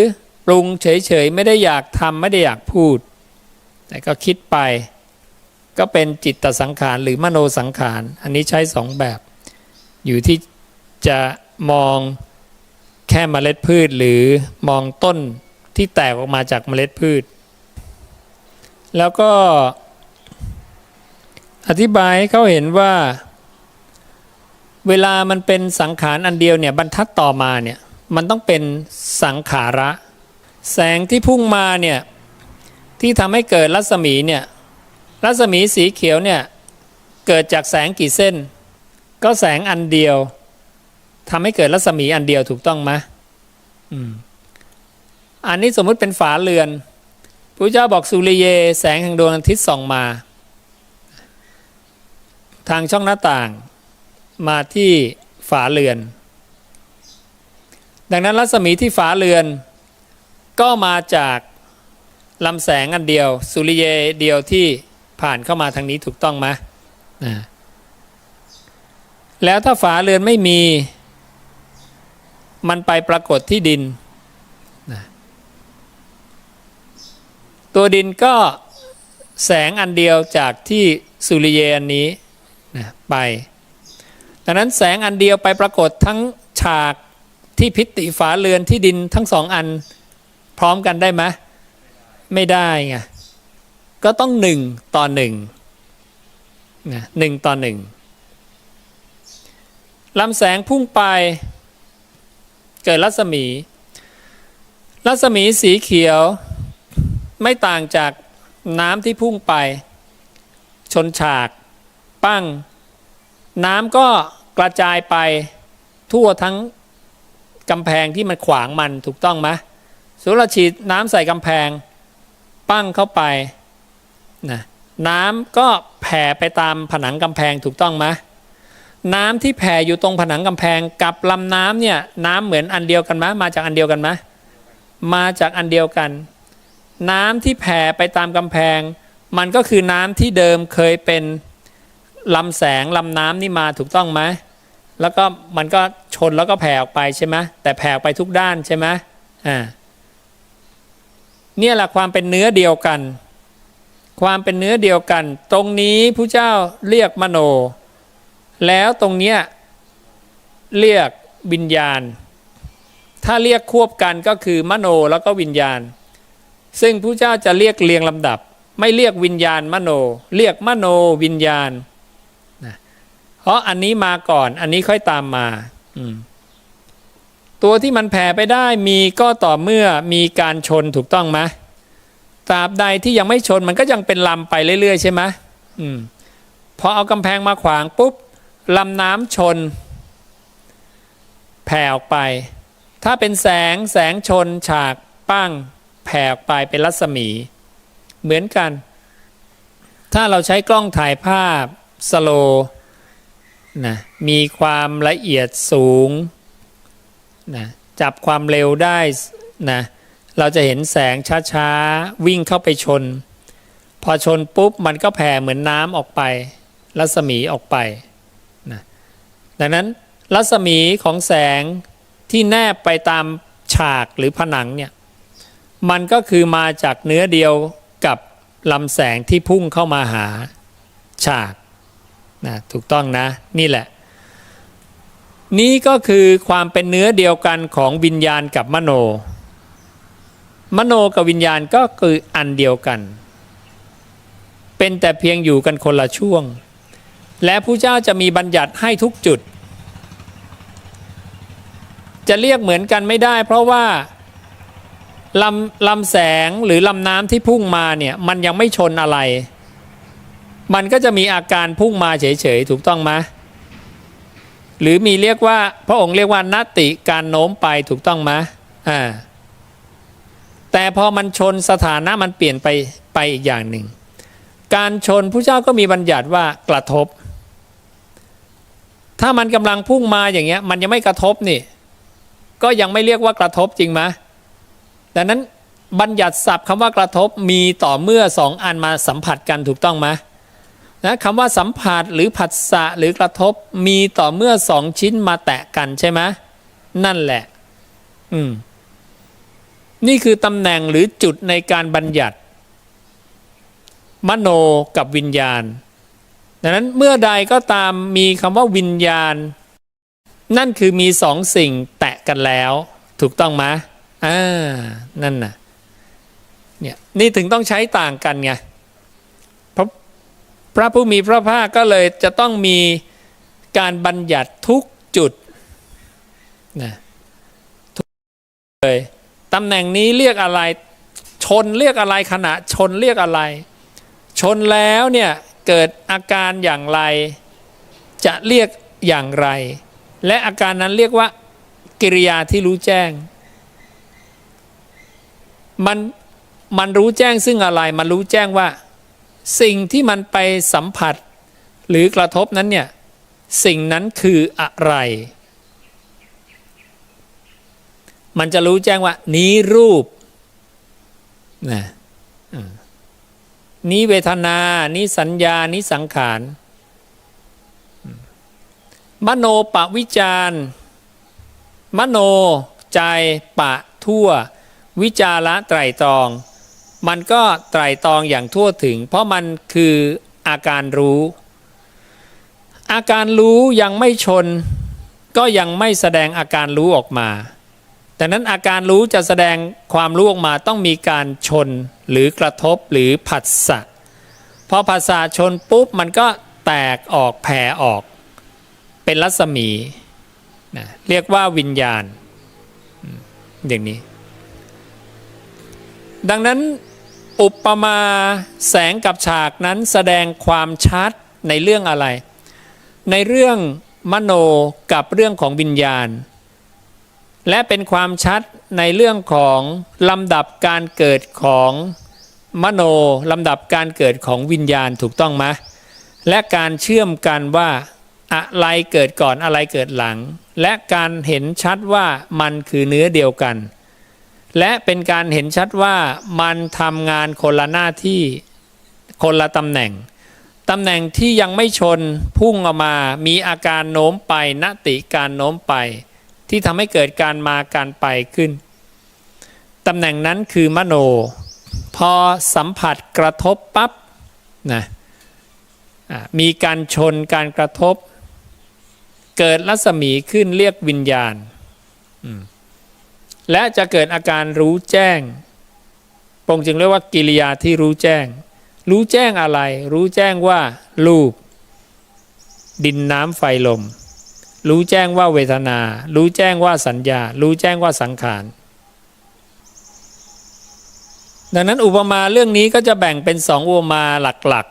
ปรุงเฉยๆไม่ได้อยากทำไม่ได้อยากพูดแต่ก็คิดไปก็เป็นจิตตสังขารหรือมโนสังขารอันนี้ใช้สองแบบอยู่ที่จะมองแค่เมล็ดพืชหรือมองต้นที่แตกออกมาจากเมล็ดพืชแล้วก็อธิบายให้เขาเห็นว่าเวลามันเป็นสังขารอันเดียวเนี่ยบรรทัดต่อมาเนี่ยมันต้องเป็นสังขาระแสงที่พุ่งมาเนี่ยที่ทำให้เกิดรัศมีเนี่ยรัศมีสีเขียวเนี่ยเกิดจากแสงกี่เส้นก็แสงอันเดียวทำให้เกิดรัศมีอันเดียวถูกต้องไหมอันนี้สมมุติเป็นฝาเรือนพระเจ้าบอกสุริเยแสงแห่งดวงอาทิตย์ส่องมาทางช่องหน้าต่างมาที่ฝาเรือนดังนั้นรัศมีที่ฝาเรือนก็มาจากลำแสงอันเดียวสุริเยเดียวที่ผ่านเข้ามาทางนี้ถูกต้องไหมแล้วถ้าฝาเรือนไม่มีมันไปปรากฏที่ดินตัวดินก็แสงอันเดียวจากที่สุริเยอันนี้ไปดังนั้นแสงอันเดียวไปปรากฏทั้งฉากที่พิติฝาเรือนที่ดินทั้งสองอันพร้อมกันได้ไหมไม่ได้ไงก็ต้อง1 ต่อ 1 1 ต่อ 1ลำแสงพุ่งไปเกิดรัศมีสีเขียวไม่ต่างจากน้ำที่พุ่งไปชนฉากปั้งน้ำก็กระจายไปทั่วทั้งกำแพงที่มันขวางมันถูกต้องไหมสุรฉีดน้ำใส่กำแพงปั้งเข้าไปนะน้ำก็แผ่ไปตามผนังกำแพงถูกต้องไหมน้ำที่แผ่อยู่ตรงผนังกำแพงกับลำน้ำเนี่ยน้ำเหมือนอันเดียวกันไหมมาจากอันเดียวกันไหมมาจากอันเดียวกันน้ำที่แผ่ไปตามกำแพงมันก็คือน้ำที่เดิมเคยเป็นลำแสงลำน้ำนี่มาถูกต้องไหมแล้วก็มันก็ชนแล้วก็แผ่ออกไปใช่ไหมแต่แผ่ออกไปทุกด้านใช่ไหมเนี่ยแหละความเป็นเนื้อเดียวกันความเป็นเนื้อเดียวกันตรงนี้พระเจ้าเรียกมโนแล้วตรงเนี้ยเรียกวิญญาณถ้าเรียกควบกันก็คือมโนแล้วก็วิญญาณซึ่งพระเจ้าจะเรียกเรียงลำดับไม่เรียกวิญญาณมโนเรียกมโนวิญญาณนะเพราะอันนี้มาก่อนอันนี้ค่อยตามมาตัวที่มันแผ่ไปได้มีก็ต่อเมื่อมีการชนถูกต้องไหมตราบใดที่ยังไม่ชนมันก็ยังเป็นลำไปเรื่อยๆใช่ไหมพอเอากำแพงมาขวางปุ๊บลำน้ำชนแผ่ออกไปถ้าเป็นแสงชนฉากปั้งแผ่ออกไปเป็นรัศมีเหมือนกันถ้าเราใช้กล้องถ่ายภาพสโลว์นะมีความละเอียดสูงนะจับความเร็วได้นะเราจะเห็นแสงช้าๆวิ่งเข้าไปชนพอชนปุ๊บมันก็แผ่เหมือนน้ำออกไปรัศมีออกไปนะดังนั้นรัศมีของแสงที่แนบไปตามฉากหรือผนังเนี่ยมันก็คือมาจากเนื้อเดียวกับลำแสงที่พุ่งเข้ามาหาฉากนะถูกต้องนะนี่แหละนี่ก็คือความเป็นเนื้อเดียวกันของวิญญาณกับมโนกับวิญญาณก็คืออันเดียวกันเป็นแต่เพียงอยู่กันคนละช่วงและพระเจ้าจะมีบัญญัติให้ทุกจุดจะเรียกเหมือนกันไม่ได้เพราะว่าลำแสงหรือลำน้ำที่พุ่งมาเนี่ยมันยังไม่ชนอะไรมันก็จะมีอาการพุ่งมาเฉยๆถูกต้องไหมหรือมีเรียกว่าพระองค์เรียกว่านัตติการโน้มไปถูกต้องไหมแต่พอมันชนสถานะมันเปลี่ยนไปอีกอย่างหนึ่งการชนพระเจ้าก็มีบัญญัติว่ากระทบถ้ามันกำลังพุ่งมาอย่างเงี้ยมันยังไม่กระทบนี่ ก็ยังไม่เรียกว่ากระทบจริงไหมดังนั้นบัญญัติศัพท์คำว่ากระทบมีต่อเมื่อสองอันมาสัมผัสกันถูกต้องไหมนะคำว่าสัมผัสหรือผัสสะหรือกระทบมีต่อเมื่อสองชิ้นมาแตะกันใช่ไหมนั่นแหละนี่คือตำแหน่งหรือจุดในการบัญญัติมโนกับวิญญาณดังนั้นเมื่อใดก็ตามมีคำว่าวิญญาณนั่นคือมีสองสิ่งแตะกันแล้วถูกต้องไหมนั่นน่ะเนี่ยนี่ถึงต้องใช้ต่างกันไงพระผู้มีพระภาคก็เลยจะต้องมีการบัญญัติทุกจุดนะทุกเลยตำแหน่งนี้เรียกอะไรชนเรียกอะไรขณะชนเรียกอะไรชนแล้วเนี่ยเกิดอาการอย่างไรจะเรียกอย่างไรและอาการนั้นเรียกว่ากิริยาที่รู้แจ้งมันรู้แจ้งซึ่งอะไรมันรู้แจ้งว่าสิ่งที่มันไปสัมผัสหรือกระทบนั้นเนี่ยสิ่งนั้นคืออะไรมันจะรู้แจ้งว่านี้รูปนะนี้เวทนานี้สัญญานี้สังขารมโนปวิจารมโนใจปะทั่ววิจาระไตรตรองมันก็ไตรตรองอย่างทั่วถึงเพราะมันคืออาการรู้อาการรู้ยังไม่ชนก็ยังไม่แสดงอาการรู้ออกมาแต่นั้นอาการรู้จะแสดงความรู้ออกมาต้องมีการชนหรือกระทบหรือผัสสะพอผัสสะชนปุ๊บมันก็แตกออกแผ่ออกเป็นรัศมีนะเรียกว่าวิญญาณอย่างนี้ดังนั้นอุปมาแสงกับฉากนั้นแสดงความชัดในเรื่องอะไรในเรื่องมโนกับเรื่องของวิญญาณและเป็นความชัดในเรื่องของลำดับการเกิดของมโนลำดับการเกิดของวิญญาณถูกต้องไหมและการเชื่อมกันว่าอะไรเกิดก่อนอะไรเกิดหลังและการเห็นชัดว่ามันคือเนื้อเดียวกันและเป็นการเห็นชัดว่ามันทำงานคนละหน้าที่คนละตำแหน่งที่ยังไม่ชนพุ่งออกมามีอาการโน้มไปนติการโน้มไปที่ทำให้เกิดการมาการไปขึ้นตำแหน่งนั้นคือมโนพอสัมผัสกระทบปั๊บนะมีการชนการกระทบเกิดรัศมีขึ้นเรียกวิญญาณและจะเกิดอาการรู้แจ้งพระองค์จึงเรียกว่ากิริยาที่รู้แจ้งรู้แจ้งอะไรรู้แจ้งว่ารูปดินน้ำไฟลมรู้แจ้งว่าเวทนารู้แจ้งว่าสัญญารู้แจ้งว่าสังขารดังนั้นอุปมาเรื่องนี้ก็จะแบ่งเป็นสองอุปมาหลัก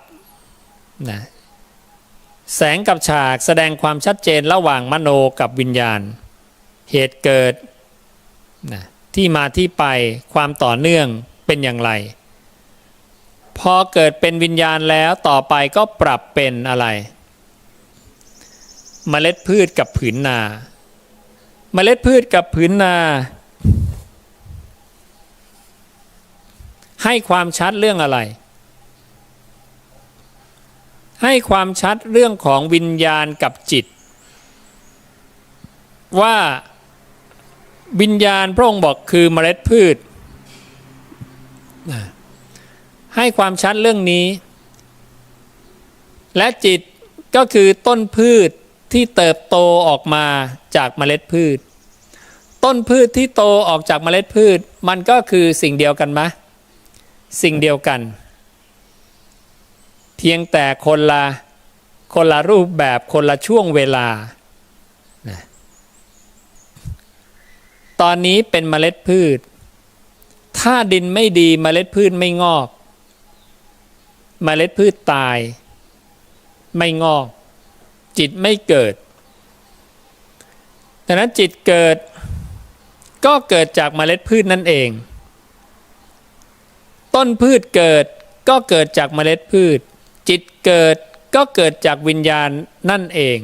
ๆนะแสงกับฉากแสดงความชัดเจนระหว่างมโนกับวิญญาณเหตุเกิดนะที่มาที่ไปความต่อเนื่องเป็นอย่างไรพอเกิดเป็นวิญญาณแล้วต่อไปก็ปรับเป็นอะไรเมล็ดพืชกับผืนนาเมล็ดพืชกับผืนนาให้ความชัดเรื่องอะไรให้ความชัดเรื่องของวิญญาณกับจิตว่าวิญญาณพระองค์บอกคือเมล็ดพืชให้ความชัดเรื่องนี้และจิตก็คือต้นพืชที่เติบโตออกมาจากเมล็ดพืชต้นพืชที่โตออกจากเมล็ดพืชมันก็คือสิ่งเดียวกันไหมสิ่งเดียวกันเพียงแต่คนละรูปแบบคนละช่วงเวลานะตอนนี้เป็นเมล็ดพืชถ้าดินไม่ดีเมล็ดพืชไม่งอกเมล็ดพืชตายไม่งอกจิตไม่เกิดดังนั้นจิตเกิดก็เกิดจากเมล็ดพืชนั่นเองต้นพืชเกิดก็เกิดจากเมล็ดพืชจิตเกิดก็เกิดจากวิญญาณนั่นเอง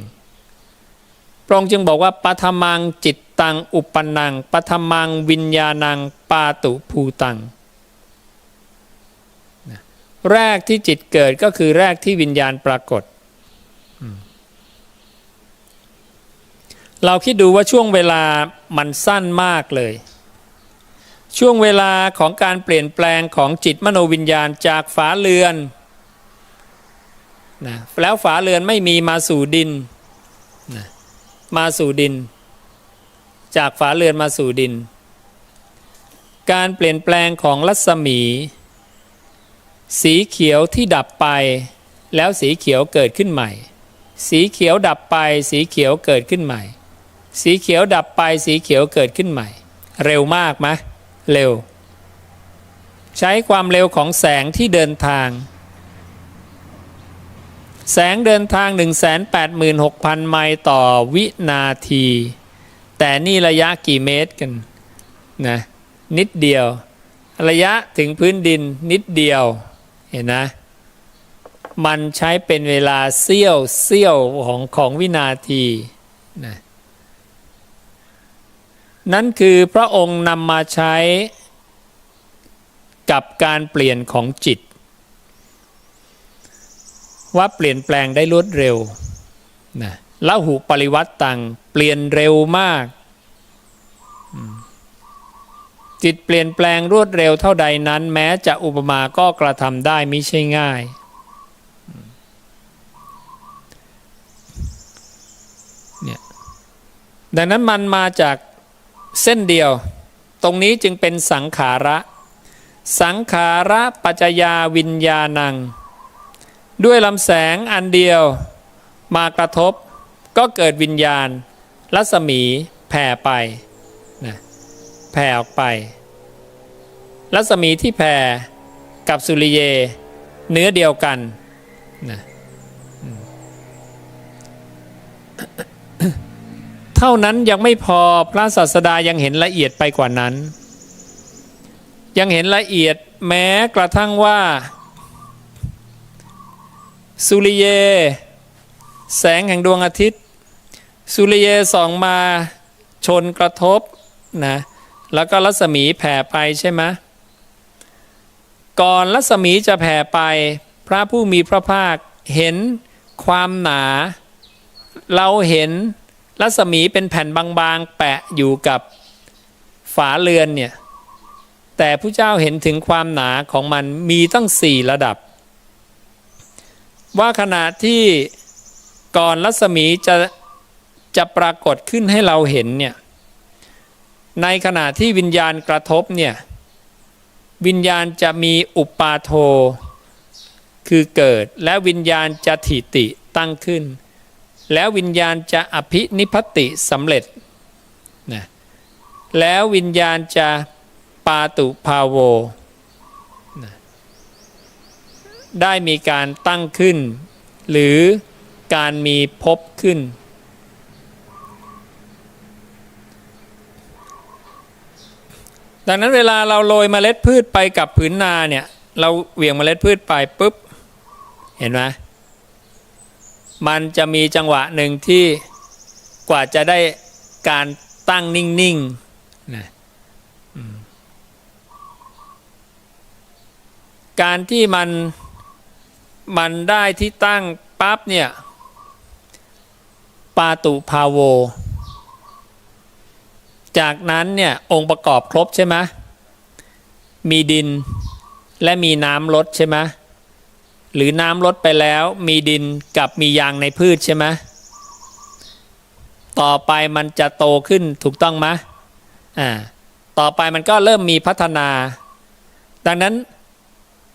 ระองค์จึงบอกว่าปฐมังจิตตังอุปนังปฐมังวิญญาณังปาตุภูตังแรกที่จิตเกิดก็คือแรกที่วิญญาณปรากฏเราคิดดูว่าช่วงเวลามันสั้นมากเลยช่วงเวลาของการเปลี่ยนแปลงของจิตมโนวิญญาณจากฝาเรือนนะแล้วฝาเรือนไม่มีมาสู่ดินนะมาสู่ดินจากฝาเรือนมาสู่ดินการเปลี่ยนแปลงของรัศมีสีเขียวที่ดับไปแล้วสีเขียวเกิดขึ้นใหม่สีเขียวดับไปสีเขียวเกิดขึ้นใหม่สีเขียวดับไปสีเขียวเกิดขึ้นใหม่เร็วมากไหมเร็วใช้ความเร็วของแสงที่เดินทางแสงเดินทาง 186,000 ไมล์ต่อวินาทีแต่นี่ระยะกี่เมตรกันนะนิดเดียวระยะถึงพื้นดินนิดเดียวเห็นนะมันใช้เป็นเวลาเสี้ยวของวินาทีนะนั่นคือพระองค์นำมาใช้กับการเปลี่ยนของจิตว่าเปลี่ยนแปลงได้รวดเร็วนะละหุปริวัตตังเปลี่ยนเร็วมากจิตเปลี่ยนแปลงรวดเร็วเท่าใดนั้นแม้จะอุปมาก็กระทำได้มิใช่ง่ายเนี่ยดังนั้นมันมาจากเส้นเดียวตรงนี้จึงเป็นสังขาระสังขาระปัจจยาวิญญาณังด้วยลำแสงอันเดียวมากระทบก็เกิดวิญญาณรัศมีแผ่ไปนะแผ่ออกไปรัศมีที่แผ่กับสุริเยเนื้อเดียวกันนะเท่านั้นยังไม่พอพระศาสดายังเห็นละเอียดไปกว่านั้นยังเห็นละเอียดแม้กระทั่งว่าสุริเยแสงแห่งดวงอาทิตย์สุริเยส่องมาชนกระทบนะแล้วก็รัศมีแผ่ไปใช่ไหมก่อนรัศมีจะแผ่ไปพระผู้มีพระภาคเห็นความหนาเราเห็นรัศมีเป็นแผ่นบางๆแปะอยู่กับฝาเรือนเนี่ยแต่พระเจ้าเห็นถึงความหนาของมันมีตั้ง4 ระดับว่าขณะที่ก่อนรัศมีจะปรากฏขึ้นให้เราเห็นเนี่ยในขณะที่วิญญาณกระทบเนี่ยวิญญาณจะมีอุปาโทคือเกิดและวิญญาณจะถิติตั้งขึ้นแล้ววิญญาณจะอภินิพพติสำเร็จนะแล้ววิญญาณจะปาตุภาโวนะได้มีการตั้งขึ้นหรือการมีภพขึ้นดังนั้นเวลาเราโรยเมล็ดพืชไปกับผืนนาเนี่ยเราเหวี่ยงเมล็ดพืชไปปุ๊บเห็นไหมมันจะมีจังหวะหนึ่งที่กว่าจะได้การตั้งนิ่งๆนะการที่มันได้ที่ตั้งปั๊บเนี่ยปาตุภาโวจากนั้นเนี่ยองค์ประกอบครบใช่ไหมมีดินและมีน้ำลดใช่ไหมหรือน้ำลดไปแล้วมีดินกับมียางในพืชใช่ไหมต่อไปมันจะโตขึ้นถูกต้องไหมต่อไปมันก็เริ่มมีพัฒนาดังนั้น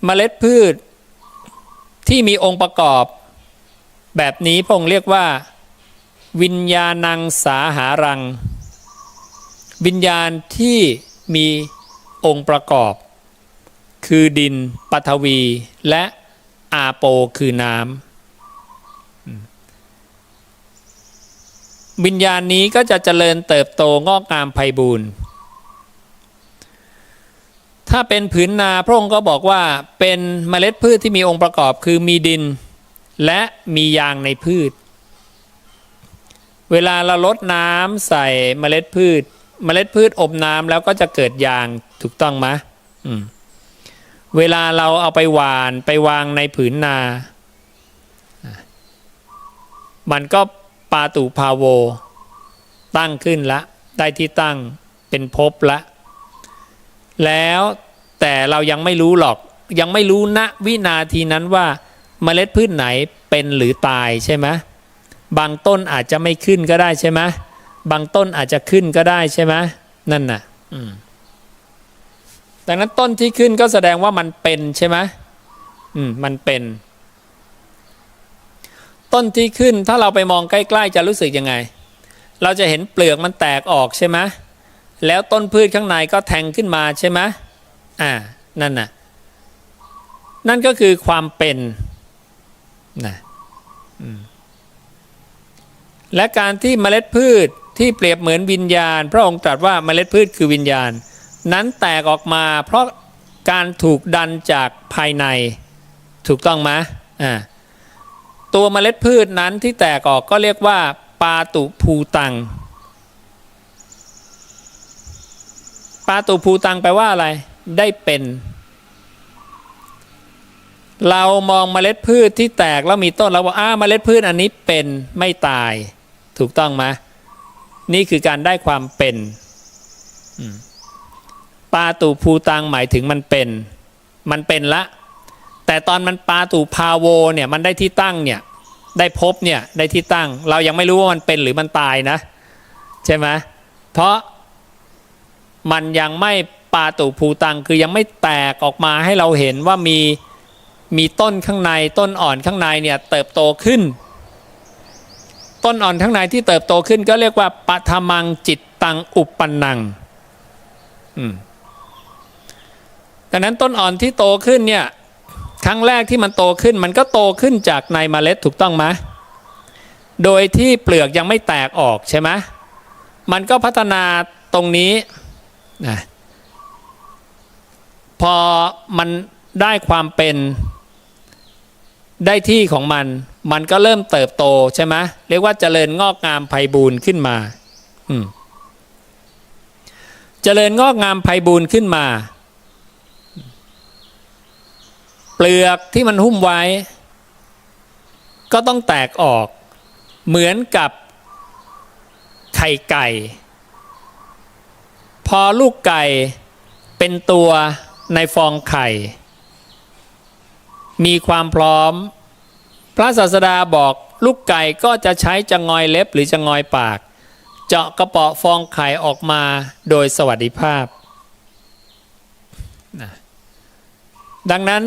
เมล็ดพืชที่มีองค์ประกอบแบบนี้พระองค์เรียกว่าวิญญาณังสาหารังวิญญาณที่มีองค์ประกอบคือดินปฐวีและอาโปคือน้ำวิญญาณนี้ก็จะเจริญเติบโตงอกงามไพบูรณ์ถ้าเป็นผืนนาพระองค์ก็บอกว่าเป็นเมล็ดพืชที่มีองค์ประกอบคือมีดินและมียางในพืช เวลาเราลดน้ำใส่เมล็ดพืชอมน้ำแล้วก็จะเกิดยางถูกต้องไหมเวลาเราเอาไปหว่านไปวางในผืนนามันก็ปาตุภาโวตั้งขึ้นละได้ที่ตั้งเป็นภพละแล้วแต่เรายังไม่รู้หรอกยังไม่รู้ณวินาทีนั้นว่าเมล็ดพืชไหนเป็นหรือตายใช่ไหมบางต้นอาจจะไม่ขึ้นก็ได้ใช่ไหมบางต้นอาจจะขึ้นก็ได้ใช่ไหมนั่นน่ะดังนั้นต้นที่ขึ้นก็แสดงว่ามันเป็นใช่ไหมมันเป็นต้นที่ขึ้นถ้าเราไปมองใกล้ๆจะรู้สึกยังไงเราจะเห็นเปลือกมันแตกออกใช่ไหมแล้วต้นพืชข้างในก็แทงขึ้นมาใช่ไหมนั่นน่ะนั่นก็คือความเป็นนะและการที่เมล็ดพืชที่เปรียบเหมือนวิญญาณพระองค์ตรัสว่าเมล็ดพืชคือวิญญาณนั้นแตกออกมาเพราะการถูกดันจากภายในถูกต้องไหมตัวเมล็ดพืชนั้นที่แตกออกก็เรียกว่าปาตุภูตังปาตุภูตังแปลว่าอะไรได้เป็นเรามองเมล็ดพืชที่แตกแล้วมีต้นเราบอกเมล็ดพืชอันนี้เป็นไม่ตายถูกต้องไหมนี่คือการได้ความเป็นปาตุภูตังหมายถึงมันเป็นละแต่ตอนมันปาตุภาโวเนี่ยมันได้ที่ตั้งเนี่ยได้พบเนี่ยได้ที่ตั้งเรายังไม่รู้ว่ามันเป็นหรือมันตายนะใช่ไหมเพราะมันยังไม่ปาตุภูตังคือยังไม่แตกออกมาให้เราเห็นว่ามีต้นข้างในต้นอ่อนข้างในเนี่ยเติบโตขึ้นต้นอ่อนข้างในที่เติบโตขึ้นก็เรียกว่าปฐมังจิตตังอุปปันนังดังนั้นต้นอ่อนที่โตขึ้นเนี่ยครั้งแรกที่มันโตขึ้นมันก็โตขึ้นจากในเมล็ดถูกต้องไหมโดยที่เปลือกยังไม่แตกออกใช่ไหมมันก็พัฒนาตรงนี้นะพอมันได้ความเป็นได้ที่ของมันก็เริ่มเติบโตใช่ไหมเรียกว่าเจริญงอกงามไพบูรณ์ขึ้นมาเจริญงอกงามไพบูรณ์ขึ้นมาเปลือกที่มันหุ้มไว้ก็ต้องแตกออกเหมือนกับไข่ไก่พอลูกไก่เป็นตัวในฟองไข่มีความพร้อมพระศาสดาบอกลูกไก่ก็จะใช้จะงอยเล็บหรือจะงอยปากเจาะกระเปาะฟองไข่ออกมาโดยสวัสดิภาพดังนั้น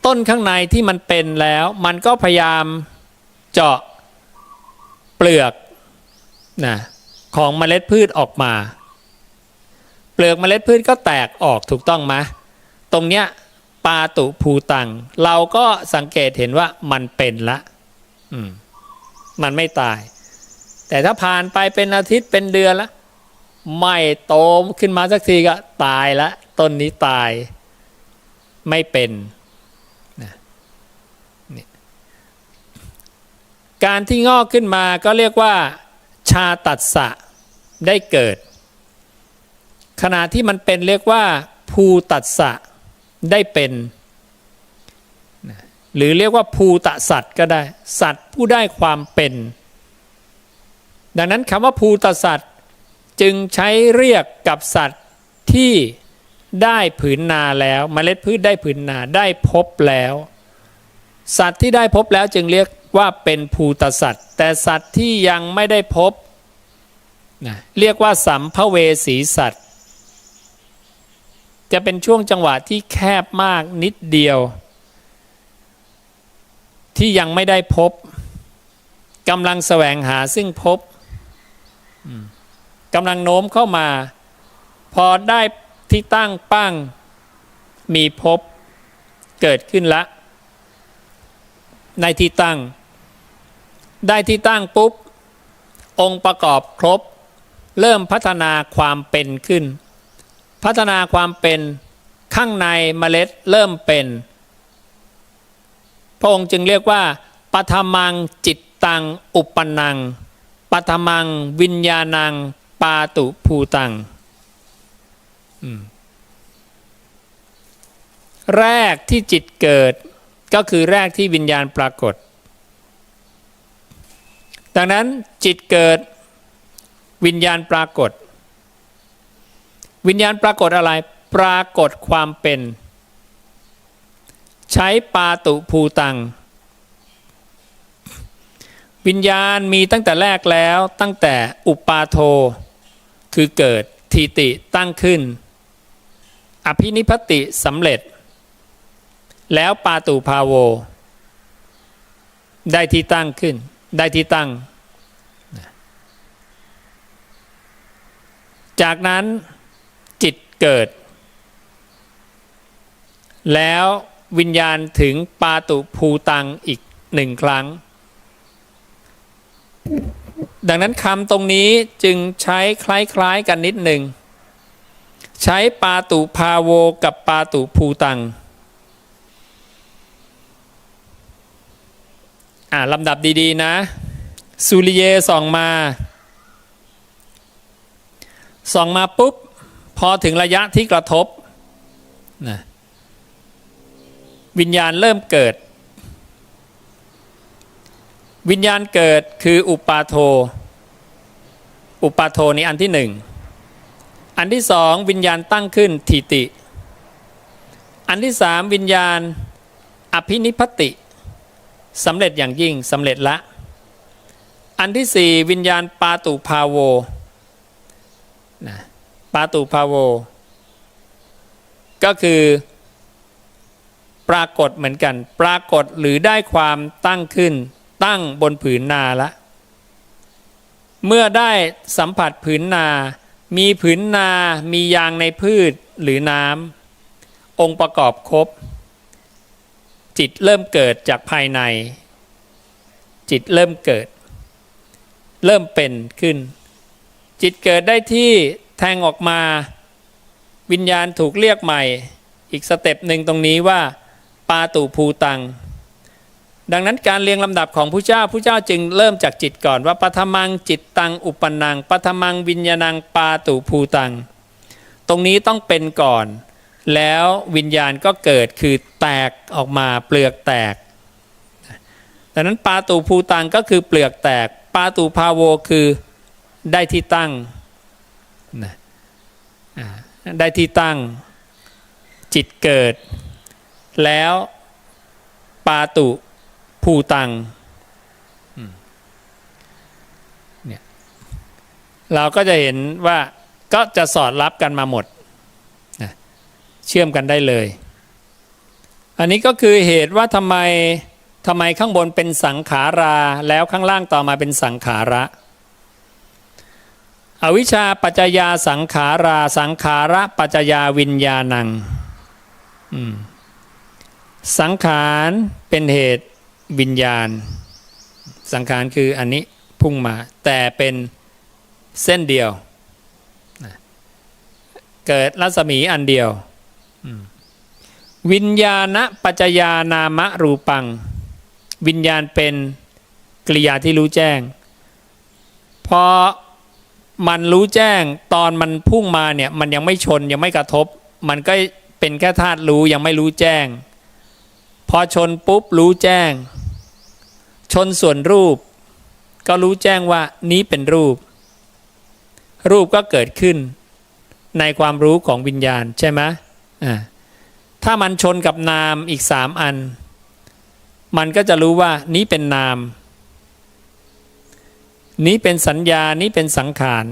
ต้นข้างในที่มันเป็นแล้วมันก็พยายามเจาะเปลือกของเมล็ดพืชออกมาเปลือกเมล็ดพืชก็แตกออกถูกต้องไหมตรงเนี้ยปาตุภูตังเราก็สังเกตเห็นว่ามันเป็นละมันไม่ตายแต่ถ้าผ่านไปเป็นอาทิตย์เป็นเดือนแล้วไม่โตขึ้นมาสักทีก็ตายละต้นนี้ตายไม่เป็นการที่งอกขึ้นมาก็เรียกว่าชาตัสสะได้เกิดขณะที่มันเป็นเรียกว่าภูตัสสะได้เป็นหรือเรียกว่าภูตสัตว์ก็ได้สัตว์ผู้ได้ความเป็นดังนั้นคำว่าภูตสัตว์จึงใช้เรียกกับสัตว์ที่ได้ผืนนาแล้วเมล็ดพืชได้ผืนนาได้พบแล้วสัตว์ที่ได้พบแล้วจึงเรียกว่าเป็นภูตสัตว์แต่สัตว์ที่ยังไม่ได้พบเรียกว่าสัมภเวสีสัตว์จะเป็นช่วงจังหวะที่แคบมากนิดเดียวที่ยังไม่ได้พบกำลังแสวงหาซึ่งพบกำลังโน้มเข้ามาพอได้ที่ตั้งปั้งมีพบเกิดขึ้นละในที่ตั้งได้ที่ตั้งปุ๊บองค์ประกอบครบเริ่มพัฒนาความเป็นขึ้นพัฒนาความเป็นข้างในเมล็ดเริ่มเป็นพระองค์จึงเรียกว่าปฐมังจิต ตังอุปนังปัทมังวิญญาณังปาตุภูตังแรกที่จิตเกิดก็คือแรกที่วิญญาณปรากฏดังนั้นจิตเกิดวิญญาณปรากฏวิญญาณปรากฏอะไรปรากฏความเป็นใช้ปาตุภูตังวิญญาณมีตั้งแต่แรกแล้วตั้งแต่อุปาโทคือเกิดทีติตั้งขึ้นอภินิพพติสำเร็จแล้วปาตุภาโวได้ที่ตั้งขึ้นได้ที่ตั้งจากนั้นจิตเกิดแล้ววิญญาณถึงปาตุภูตังอีก1 ครั้งดังนั้นคำตรงนี้จึงใช้คล้ายๆกันนิดหนึ่งใช้ปาตุภาโวกับปาตุภูตังลำดับดีๆนะสุริเยส่องมาปุ๊บพอถึงระยะที่กระทบนะวิญญาณเริ่มเกิดวิญญาณเกิดคืออุปาโทนี่อันที่1อันที่2วิญญาณตั้งขึ้นทิติอันที่3วิญญาณอภินิพพติสำเร็จอย่างยิ่งสำเร็จละอันที่4วิญญาณปาตุภาโวนะปาตุภาโวก็คือปรากฏเหมือนกันปรากฏหรือได้ความตั้งขึ้นตั้งบนผืนนาละเมื่อได้สัมผัสผืนนามีผืนนามียางในพืชหรือน้ำองค์ประกอบครบจิตเริ่มเกิดจากภายในจิตเริ่มเกิดเริ่มเป็นขึ้นจิตเกิดได้ที่แทงออกมาวิญญาณถูกเรียกใหม่อีกสเต็ปหนึ่งตรงนี้ว่าปาตุภูตังดังนั้นการเรียงลำดับของผู้เจ้าจึงเริ่มจากจิตก่อนว่าปฐมังจิตตังอุปนังปฐมังวิญญาณังปาตุภูตังตรงนี้ต้องเป็นก่อนแล้ววิญญาณก็เกิดคือแตกออกมาเปลือกแตกดังนั้นปาตุภูตังก็คือเปลือกแตกปาตุภาโวคือได้ที่ตั้งได้ที่ตั้งจิตเกิดแล้วปาตุภูตังเนี่ยเราก็จะเห็นว่าก็จะสอดรับกันมาหมดเชื่อมกันได้เลยอันนี้ก็คือเหตุว่าทำไมข้างบนเป็นสังขาราแล้วข้างล่างต่อมาเป็นสังขาระอวิชชาปัจจยาสังขาราสังขาระปัจจยาวิญญาณังสังขารเป็นเหตุวิญญาณสังขารคืออันนี้พุ่งมาแต่เป็นเส้นเดียวเกิดรัศมีอันเดียววิญญาณปัจจยานามรูปังวิญญาณเป็นกริยาที่รู้แจ้งพอมันรู้แจ้งตอนมันพุ่งมาเนี่ยมันยังไม่ชนยังไม่กระทบมันก็เป็นแค่ธาตุรู้ยังไม่รู้แจ้งพอชนปุ๊บรู้แจ้งชนส่วนรูปก็รู้แจ้งว่านี้เป็นรูปก็เกิดขึ้นในความรู้ของวิญญาณใช่ไหมถ้ามันชนกับนามอีก3 อันมันก็จะรู้ว่านี้เป็นนามนี้เป็นสัญญานี้เป็นสังขาร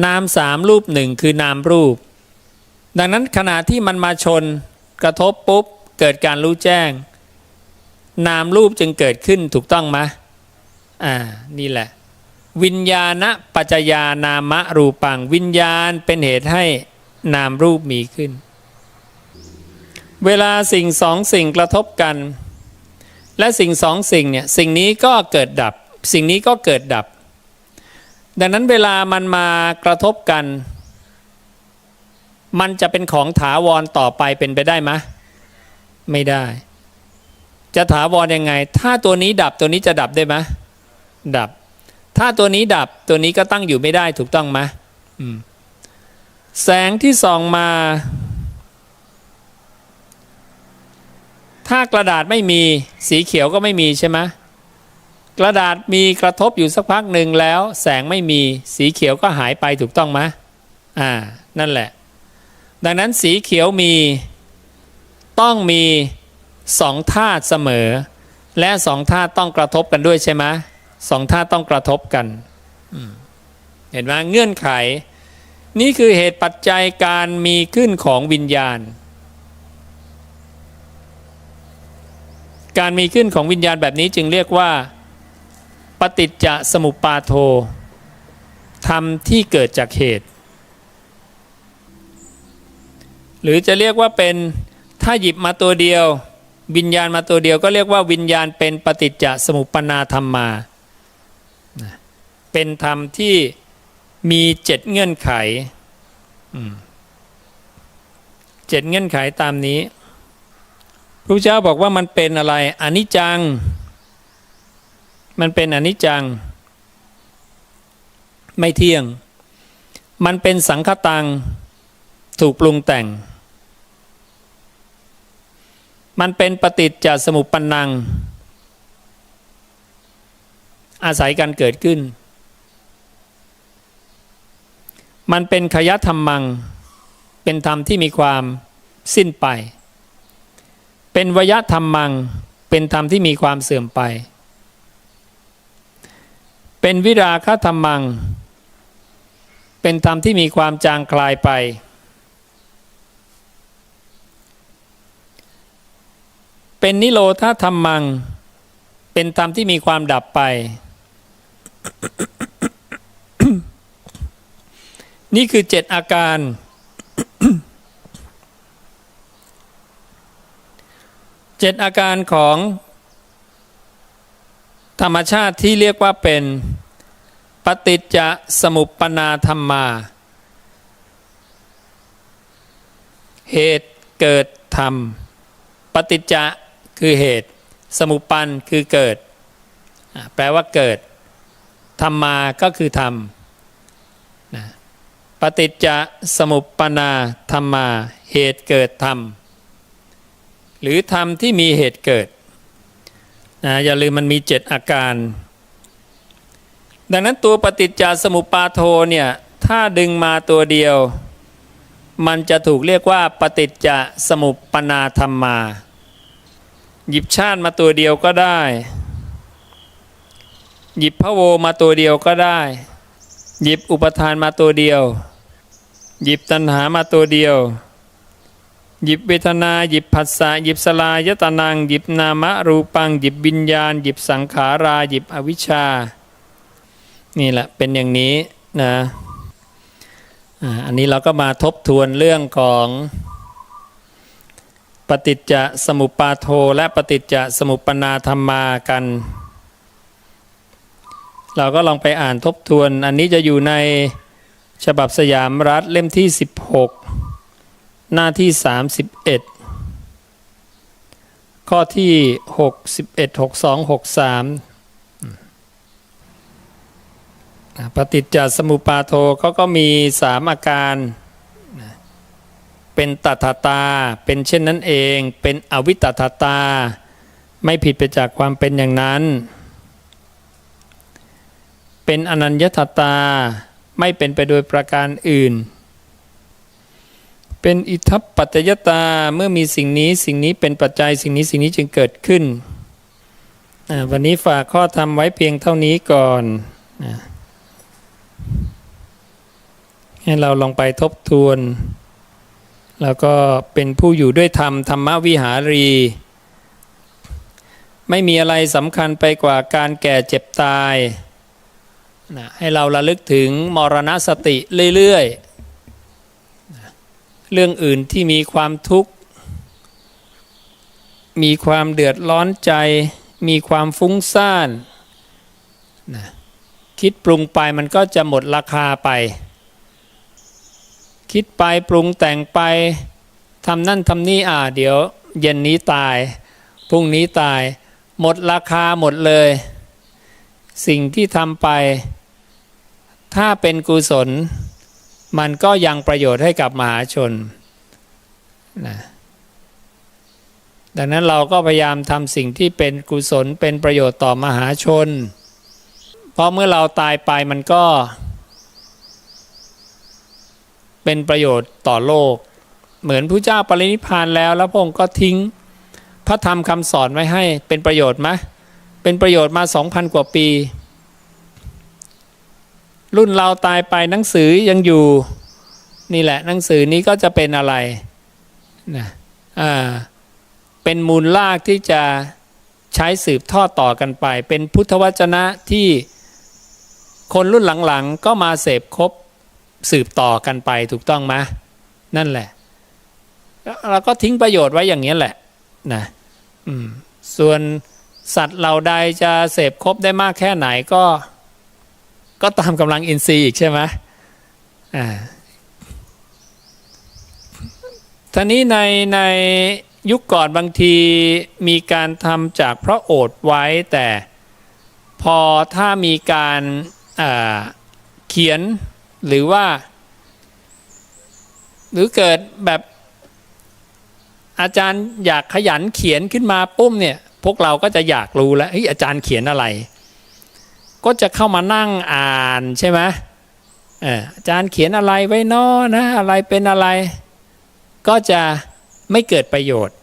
นาม3รูป1คือนามรูปดังนั้นขณะที่มันมาชนกระทบปุ๊บเกิดการรู้แจ้งนามรูปจึงเกิดขึ้นถูกต้องไหมนี่แหละวิญญาณปัจจยานามรูปังวิญญาณเป็นเหตุให้นามรูปมีขึ้นเวลาสิ่ง2 สิ่งกระทบกันและสิ่ง2 สิ่งเนี่ยสิ่งนี้ก็เกิดดับสิ่งนี้ก็เกิดดับดังนั้นเวลามันมากระทบกันมันจะเป็นของถาวรต่อไปเป็นไปได้ไหมไม่ได้ จะถาวรยังไงถ้าตัวนี้ดับตัวนี้จะดับได้ไหมดับถ้าตัวนี้ดับตัวนี้ก็ตั้งอยู่ไม่ได้ถูกต้องไหมแสงที่ส่องมาถ้ากระดาษไม่มีสีเขียวก็ไม่มีใช่ไหมกระดาษมีกระทบอยู่สักพักหนึ่งแล้วแสงไม่มีสีเขียวก็หายไปถูกต้องไหมนั่นแหละดังนั้นสีเขียวมีต้องมีสองธาตุเสมอและสองธาตุต้องกระทบกันด้วยใช่ไหมสองธาตุต้องกระทบกันเห็นไหมเงื่อนไขนี่คือเหตุปัจจัยการมีขึ้นของวิญญาณการมีขึ้นของวิญญาณแบบนี้จึงเรียกว่าปฏิจจสมุปบาทโทธรรมที่เกิดจากเหตุหรือจะเรียกว่าเป็นถ้าหยิบมาตัวเดียววิญญาณมาตัวเดียวก็เรียกว่าวิญญาณเป็นปฏิจจสมุปปนาธรรมมาเป็นธรรมที่มี7เงื่อนไข7เงื่อนไขตามนี้พระพุทธเจ้าบอกว่ามันเป็นอะไรอนิจจังมันเป็นอนิจจังไม่เที่ยงมันเป็นสังคตังถูกปรุงแต่งมันเป็นปฏิจจสมุปปนังอาศัยการเกิดขึ้นมันเป็นขยธรรมังเป็นธรรมที่มีความสิ้นไปเป็นวยธรรมังเป็นธรรมที่มีความเสื่อมไปเป็นวิราคะธรรมังเป็นธรรมที่มีความจางคลายไปเป็นนิโรธธรรมังเป็นธรรมที่มีความดับไป นี่คือ7อาการ 7อาการของธรรมชาติที่เรียกว่าเป็นปฏิจจสมุปปนาธรรมาเหตุเกิดธรรมปฏิจจะคือเหตุสมุปปันคือเกิดแปลว่าเกิดธรรมาก็คือธรรมปฏิจจสมุปปนาธรรมาเหตุเกิดธรรมหรือธรรมที่มีเหตุเกิดอย่าลืมมันมี7อาการดังนั้นตัวปฏิจจสมุปบาทโทเนี่ยถ้าดึงมาตัวเดียวมันจะถูกเรียกว่าปฏิจจสมุปปนาธรรมาหยิบชาติมาตัวเดียวก็ได้หยิบพระโวมาตัวเดียวก็ได้หยิบอุปทานมาตัวเดียวหยิบตัณหามาตัวเดียวหยิบเวทนาหยิบผัสสะหยิบสลายตนังหยิบนามรูปังหยิบวิญญาณหยิบสังขาราหยิบอวิชชานี่แหละเป็นอย่างนี้นะอันนี้เราก็มาทบทวนเรื่องของปฏิจจสมุปบาทโทและปฏิจจสมุปปนาธรรมากันเราก็ลองไปอ่านทบทวนอันนี้จะอยู่ในฉบับสยามรัฐเล่มที่16หน้าที่31ข้อที่61 62 63ปฏิจจสมุปบาทโทเขาก็มี3อาการเป็นตัทตาเป็นเช่นนั้นเองเป็นอวิตัทตาไม่ผิดไปจากความเป็นอย่างนั้นเป็นอนัญญตตาไม่เป็นไปโดยประการอื่นเป็นอิทัปปัจจยตาเมื่อมีสิ่งนี้เป็นปัจจัยสิ่งนี้จึงเกิดขึ้นวันนี้ฝากข้อธรรมไว้เพียงเท่านี้ก่อนให้เราลองไปทบทวนแล้วก็เป็นผู้อยู่ด้วยธรรมธรรมวิหารีไม่มีอะไรสำคัญไปกว่าการแก่เจ็บตายให้เราระลึกถึงมรณสติเรื่อยๆเรื่องอื่นที่มีความทุกข์มีความเดือดร้อนใจมีความฟุ้งซ่านคิดปรุงไปมันก็จะหมดราคาไปคิดไปปรุงแต่งไปทำนั่นทำนี่เดี๋ยวเย็นนี้ตาย พรุ่งนี้ตายหมดราคาหมดเลย สิ่งที่ทำไปถ้าเป็นกุศลมันก็ยังประโยชน์ให้กับมหาชนนะดังนั้นเราก็พยายามทำสิ่งที่เป็นกุศลเป็นประโยชน์ต่อมหาชนเพราะเมื่อเราตายไปมันก็เป็นประโยชน์ต่อโลกเหมือนพระเจ้าปรินิพพานแล้วพระองค์ก็ทิ้งพระธรรมคำสอนไว้ให้เป็นประโยชน์ไหมเป็นประโยชน์มา 2,000 กว่าปีรุ่นเราตายไปหนังสือยังอยู่นี่แหละหนังสือนี้ก็จะเป็นอะไรนะเป็นมูลรากที่จะใช้สืบทอดต่อกันไปเป็นพุทธวจนะที่คนรุ่นหลังๆก็มาเสพคบสืบต่อกันไปถูกต้องไหมนั่นแหละเราก็ทิ้งประโยชน์ไว้อย่างนี้แหละนะส่วนสัตว์เราใดจะเสพคบได้มากแค่ไหนก็ตามกำลังอินทรีย์อีกใช่ไหมท่านี้ในยุคก่อนบางทีมีการทำจากพระโอษฐ์ไว้แต่พอถ้ามีการเขียนหรือเกิดแบบอาจารย์อยากขยันเขียนขึ้นมาปุ๊บเนี่ยพวกเราก็จะอยากรู้แล้วอาจารย์เขียนอะไรก็จะเข้ามานั่งอ่านใช่ไหมอาจารย์เขียนอะไรไว้น้อนะอะไรเป็นอะไรก็จะไม่เกิดประโยชน์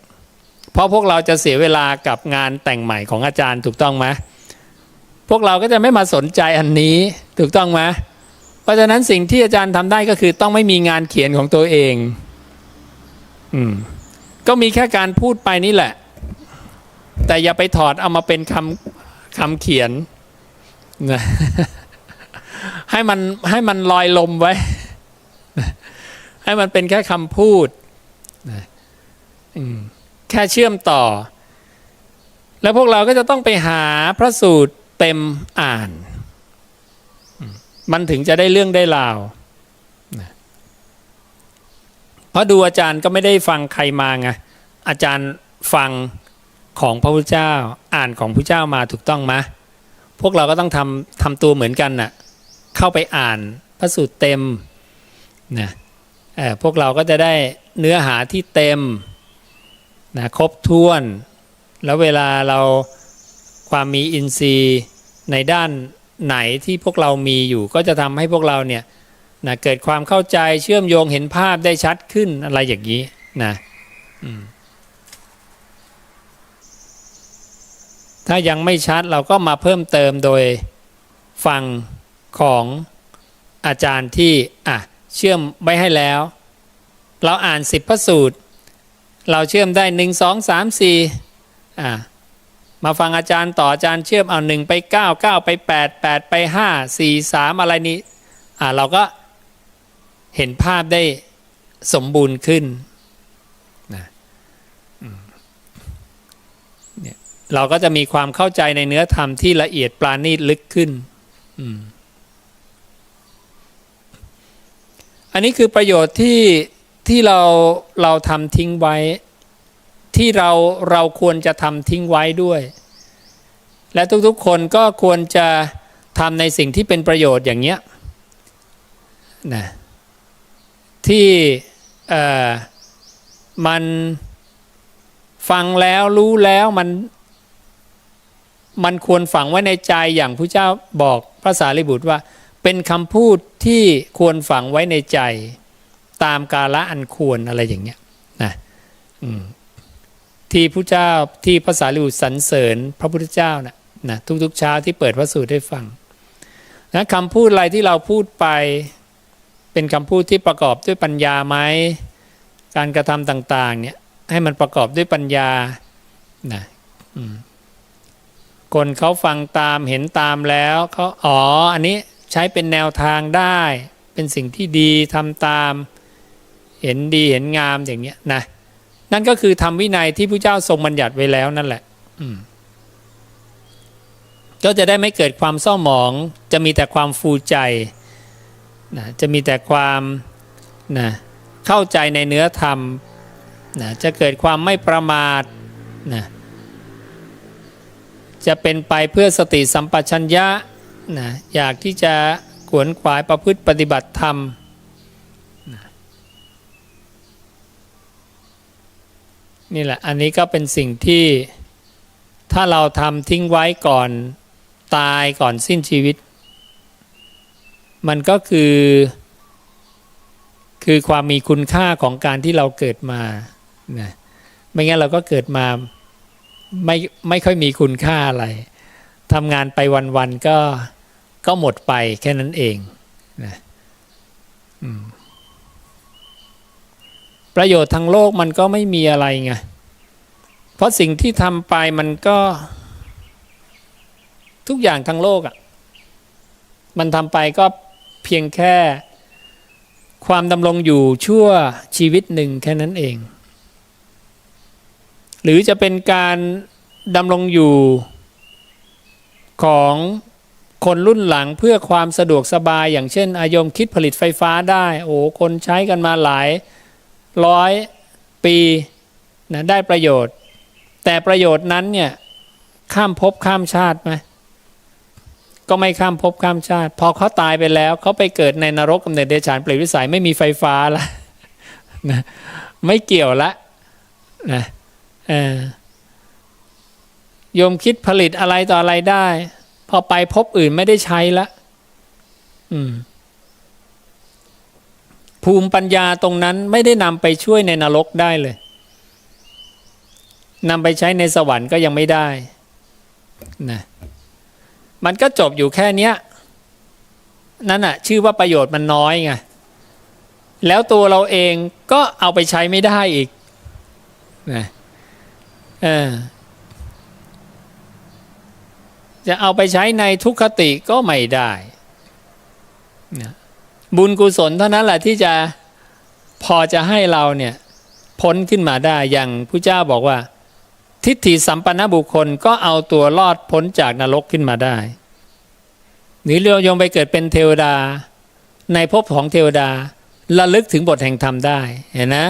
เพราะพวกเราจะเสียเวลากับงานแต่งใหม่ของอาจารย์ถูกต้องไหมพวกเราก็จะไม่มาสนใจอันนี้ถูกต้องไหมเพราะฉะนั้นสิ่งที่อาจารย์ทำได้ก็คือต้องไม่มีงานเขียนของตัวเองก็มีแค่การพูดไปนี่แหละแต่อย่าไปถอดเอามาเป็นคำเขียนนะให้มันลอยลมไว้ให้มันเป็นแค่คำพูดนะแค่เชื่อมต่อแล้วพวกเราก็จะต้องไปหาพระสูตรเต็มอ่านมันถึงจะได้เรื่องได้ราวนะเพราะดูอาจารย์ก็ไม่ได้ฟังใครมาไงอาจารย์ฟังของพระพุทธเจ้าอ่านของพระพุทธเจ้ามาถูกต้องไหมพวกเราก็ต้องทำตัวเหมือนกันน่ะเข้าไปอ่านพระสูตรเต็มนะพวกเราก็จะได้เนื้อหาที่เต็มนะครบถ้วนแล้วเวลาเราความมีอินทรีย์ในด้านไหนที่พวกเรามีอยู่ก็จะทำให้พวกเราเนี่ยนะเกิดความเข้าใจเชื่อมโยงเห็นภาพได้ชัดขึ้นอะไรอย่างนี้นะถ้ายังไม่ชัดเราก็มาเพิ่มเติมโดยฟังของอาจารย์ที่เชื่อมไว้ให้แล้วเราอ่าน10พระสูตรเราเชื่อมได้1 2 3 4มาฟังอาจารย์ต่ออาจารย์เชื่อมเอา1ไป9 9ไป8 8ไป5 4 3อะไรนี้เราก็เห็นภาพได้สมบูรณ์ขึ้นนะเราก็จะมีความเข้าใจในเนื้อธรรมที่ละเอียดปราณีตลึกขึ้นอันนี้คือประโยชน์ที่เราทำทิ้งไว้ที่เราควรจะทำทิ้งไว้ด้วยและทุกๆคนก็ควรจะทำในสิ่งที่เป็นประโยชน์อย่างเนี้ยนะที่มันฟังแล้วรู้แล้วมันควรฝังไว้ในใจอย่างพระเจ้าบอกพระสารีบุตรว่าเป็นคำพูดที่ควรฝังไว้ในใจตามกาลอันควรอะไรอย่างเงี้ยนะที่พระเจ้าที่พระสารีบุตรสรรเสริญพระพุทธเจ้านะทุกๆเช้าที่เปิดพระสูตรให้ฟังนะคำพูดอะไรที่เราพูดไปเป็นคำพูดที่ประกอบด้วยปัญญาไหมการกระทำต่างๆเนี่ยให้มันประกอบด้วยปัญญานะคนเขาฟังตามเห็นตามแล้วเขาอันนี้ใช้เป็นแนวทางได้เป็นสิ่งที่ดีทำตามเห็นดีเห็นงามอย่างเงี้ยนะนั่นก็คือธรรมวินัยที่พระเจ้าทรงบัญญัติไว้แล้วนั่นแหละก็จะได้ไม่เกิดความเศร้าหมองจะมีแต่ความฟูใจนะจะมีแต่ความนะเข้าใจในเนื้อธรรมนะจะเกิดความไม่ประมาทนะ จะเป็นไปเพื่อสติสัมปชัญญะนะอยากที่จะขวนขวายประพฤติปฏิบัติธรรมนะนี่แหละอันนี้ก็เป็นสิ่งที่ถ้าเราทำทิ้งไว้ก่อนตายก่อนสิ้นชีวิตมันก็คือความมีคุณค่าของการที่เราเกิดมานะไม่งั้นเราก็เกิดมาไม่ค่อยมีคุณค่าอะไรทำงานไปวันๆก็หมดไปแค่นั้นเองนะประโยชน์ทางโลกมันก็ไม่มีอะไรไงเพราะสิ่งที่ทำไปมันก็ทุกอย่างทางโลกอ่ะมันทำไปก็เพียงแค่ความดำรงอยู่ชั่วชีวิตหนึ่งแค่นั้นเองหรือจะเป็นการดำรงอยู่ของคนรุ่นหลังเพื่อความสะดวกสบายอย่างเช่นอายมคิดผลิตไฟฟ้าได้โอ้คนใช้กันมาหลายร้อยปีนะได้ประโยชน์แต่ประโยชน์นั้นเนี่ยข้ามภพข้ามชาติไหมก็ไม่ข้ามภพข้ามชาติพอเขาตายไปแล้วเขาไปเกิดในนรกกำเนิดเดรัจฉานเปรตวิสัยไม่มีไฟฟ้าละนะไม่เกี่ยวละนะโยมคิดผลิตอะไรต่ออะไรได้พอไปภพอื่นไม่ได้ใช้ละภูมิปัญญาตรงนั้นไม่ได้นำไปช่วยในนรกได้เลยนำไปใช้ในสวรรค์ก็ยังไม่ได้นะมันก็จบอยู่แค่เนี้ยนั่นน่ะชื่อว่าประโยชน์มันน้อยไงแล้วตัวเราเองก็เอาไปใช้ไม่ได้อีกนะจะเอาไปใช้ในทุกขติก็ไม่ได้นะบุญกุศลเท่านั้นแหละที่จะพอจะให้เราเนี่ยพ้นขึ้นมาได้อย่างพระเจ้าบอกว่าทิฏฐิสัมปันนบุคคลก็เอาตัวรอดพ้นจากนรกขึ้นมาได้หรือเราโยมไปเกิดเป็นเทวดาในภพของเทวดาระลึกถึงบทแห่งธรรมได้เห็นนะ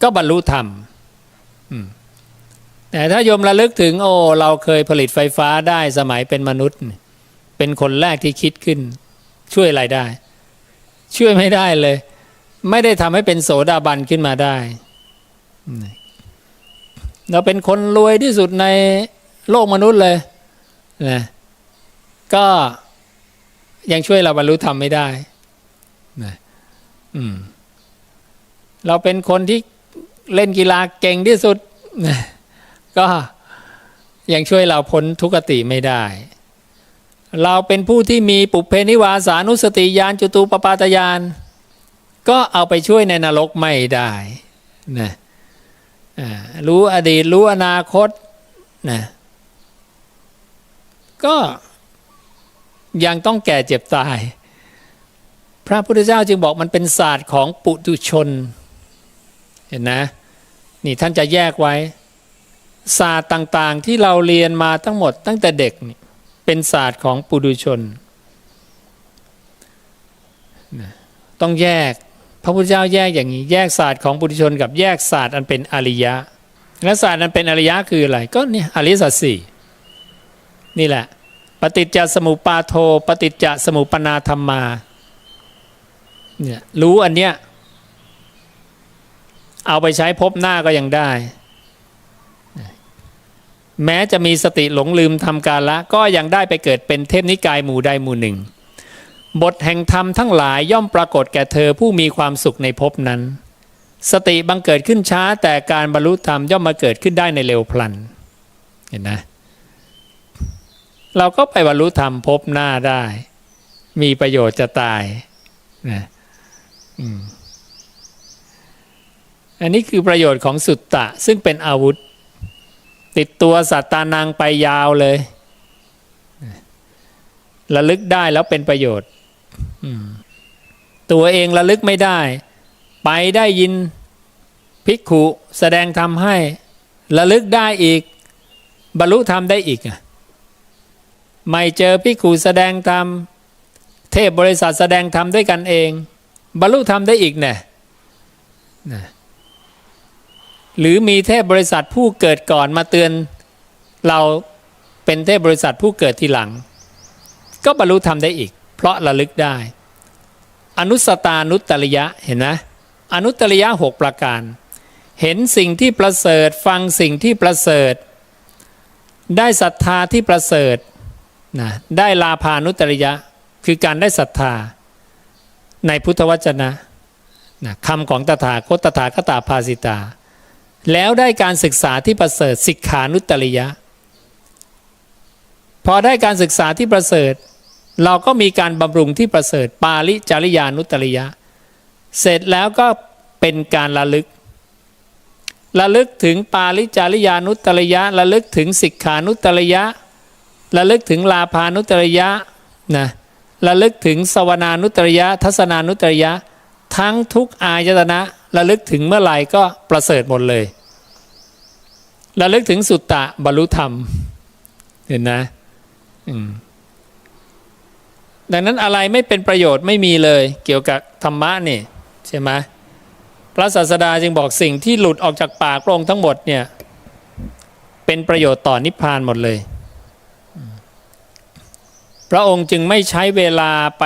ก็บรรลุธรรมแต่ถ้าโยมระลึกถึงโอ้เราเคยผลิตไฟฟ้าได้สมัยเป็นมนุษย์เป็นคนแรกที่คิดขึ้นช่วยอะไรได้ช่วยไม่ได้เลยไม่ได้ทำให้เป็นโสดาบันขึ้นมาได้เราเป็นคนรวยที่สุดในโลกมนุษย์เลยนะก็ยังช่วยเราบรรลุธรรมไม่ได้นะเราเป็นคนที่เล่นกีฬาเก่งที่สุดนะก็ยังช่วยเราพ้นทุกขติไม่ได้เราเป็นผู้ที่มีปุพเพนิวาสานุสติญาณจตุปปาตญาณก็เอาไปช่วยในนรกไม่ได้นะรู้อดีตรู้อนาคตนะก็ยังต้องแก่เจ็บตายพระพุทธเจ้าจึงบอกมันเป็นศาสตร์ของปุถุชนเห็นนะนี่ท่านจะแยกไว้ศาสตร์ต่างๆที่เราเรียนมาทั้งหมดตั้งแต่เด็กนี่เป็นศาสตร์ของปุถุชนต้องแยกพระพุทธเจ้าแยกอย่างนี้แยกศาสตร์ของปุถุชนกับแยกศาสตร์อันเป็นอริยะและศาสตร์อันเป็นอริยะคืออะไรก็เนี่ยอริยสัจสี่นี่แหละปฏิจจสมุปบาทโทปฏิจจสมุปปนาธัมมาเนี่ยรู้อันเนี้ยเอาไปใช้พบหน้าก็ยังได้แม้จะมีสติหลงลืมทำกาละก็ยังได้ไปเกิดเป็นเทพนิกายหมู่ใดหมู่หนึ่งบทแห่งธรรมทั้งหลายย่อมปรากฏแก่เธอผู้มีความสุขในภพนั้นสติบังเกิดขึ้นช้าแต่การบรรลุธรรมย่อมมาเกิดขึ้นได้ในเร็วพลันเห็นนะเราก็ไปบรรลุธรรมภพหน้าได้มีประโยชน์จะตายนะอันนี้คือประโยชน์ของสุตตะซึ่งเป็นอาวุธติดตัวสัตตานังไปยาวเลยระลึกได้แล้วเป็นประโยชน์ตัวเองระลึกไม่ได้ไปได้ยินภิกขุแสดงธรรมให้ระลึกได้อีกบรรลุธรรมได้อีกไม่เจอภิกขุแสดงธรรมเทพบริษัทแสดงธรรมด้วยกันเองบรรลุธรรมได้อีกเนี่ยหรือมีเทพบริษัทผู้เกิดก่อนมาเตือน เราเป็นเทพบริษัทผู้เกิดทีหลังก็บรรลุธรรมได้อีกเพราะระลึกได้อนุสตานุตตริยะเห็นไหมอนุตตริยะ6ประการเห็นสิ่งที่ประเสริฐฟังสิ่งที่ประเสริฐได้ศรัทธาที่ประเสริฐนะได้ลาภานุตตริยะคือการได้ศรัทธาในพุทธวจนะนะคำของตถาคตตถาคตภาสิตาแล้วได้การศึกษาที่ประเสริฐสิกขานุตตริยะพอได้การศึกษาที่ประเสริฐเราก็มีการบำรุงที่ประเสริฐปาลิจาริยานุตตริยะเสร็จแล้วก็เป็นการระลึกถึงปาลิจาริยานุตตริยะระลึกถึงสิกขานุตตริยะระลึกถึงลาภานุตตริยะนะระลึกถึงสวนานุตตริยะทัศนานุตตริยะทั้งทุกอายตนะระลึกถึงเมื่อไหร่ก็ประเสริฐหมดเลยระลึกถึงสุตตะบรรลุธรรมเห็นนะดังนั้นอะไรไม่เป็นประโยชน์ไม่มีเลยเกี่ยวกับธรรมะนี่ใช่ไหมพระศาสดาจึงบอกสิ่งที่หลุดออกจากปากพระองค์ทั้งหมดเนี่ยเป็นประโยชน์ต่อนิพพานหมดเลยพระองค์จึงไม่ใช้เวลาไ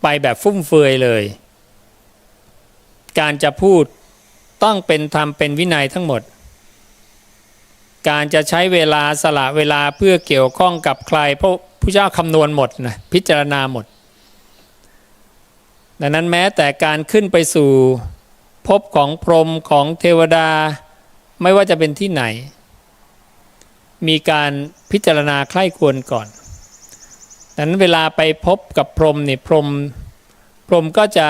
ปแบบฟุ่มเฟือยเลยการจะพูดต้องเป็นธรรมเป็นวินัยทั้งหมดการจะใช้เวลาสละเวลาเพื่อเกี่ยวข้องกับใครพระพุทธเจ้าคำนวณหมดนะพิจารณาหมดดังนั้นแม้แต่การขึ้นไปสู่ภพของพรหมของเทวดาไม่ว่าจะเป็นที่ไหนมีการพิจารณาใคร่ควรก่อนดังนั้นเวลาไปพบกับพรหมเนี่ยพรหมก็จะ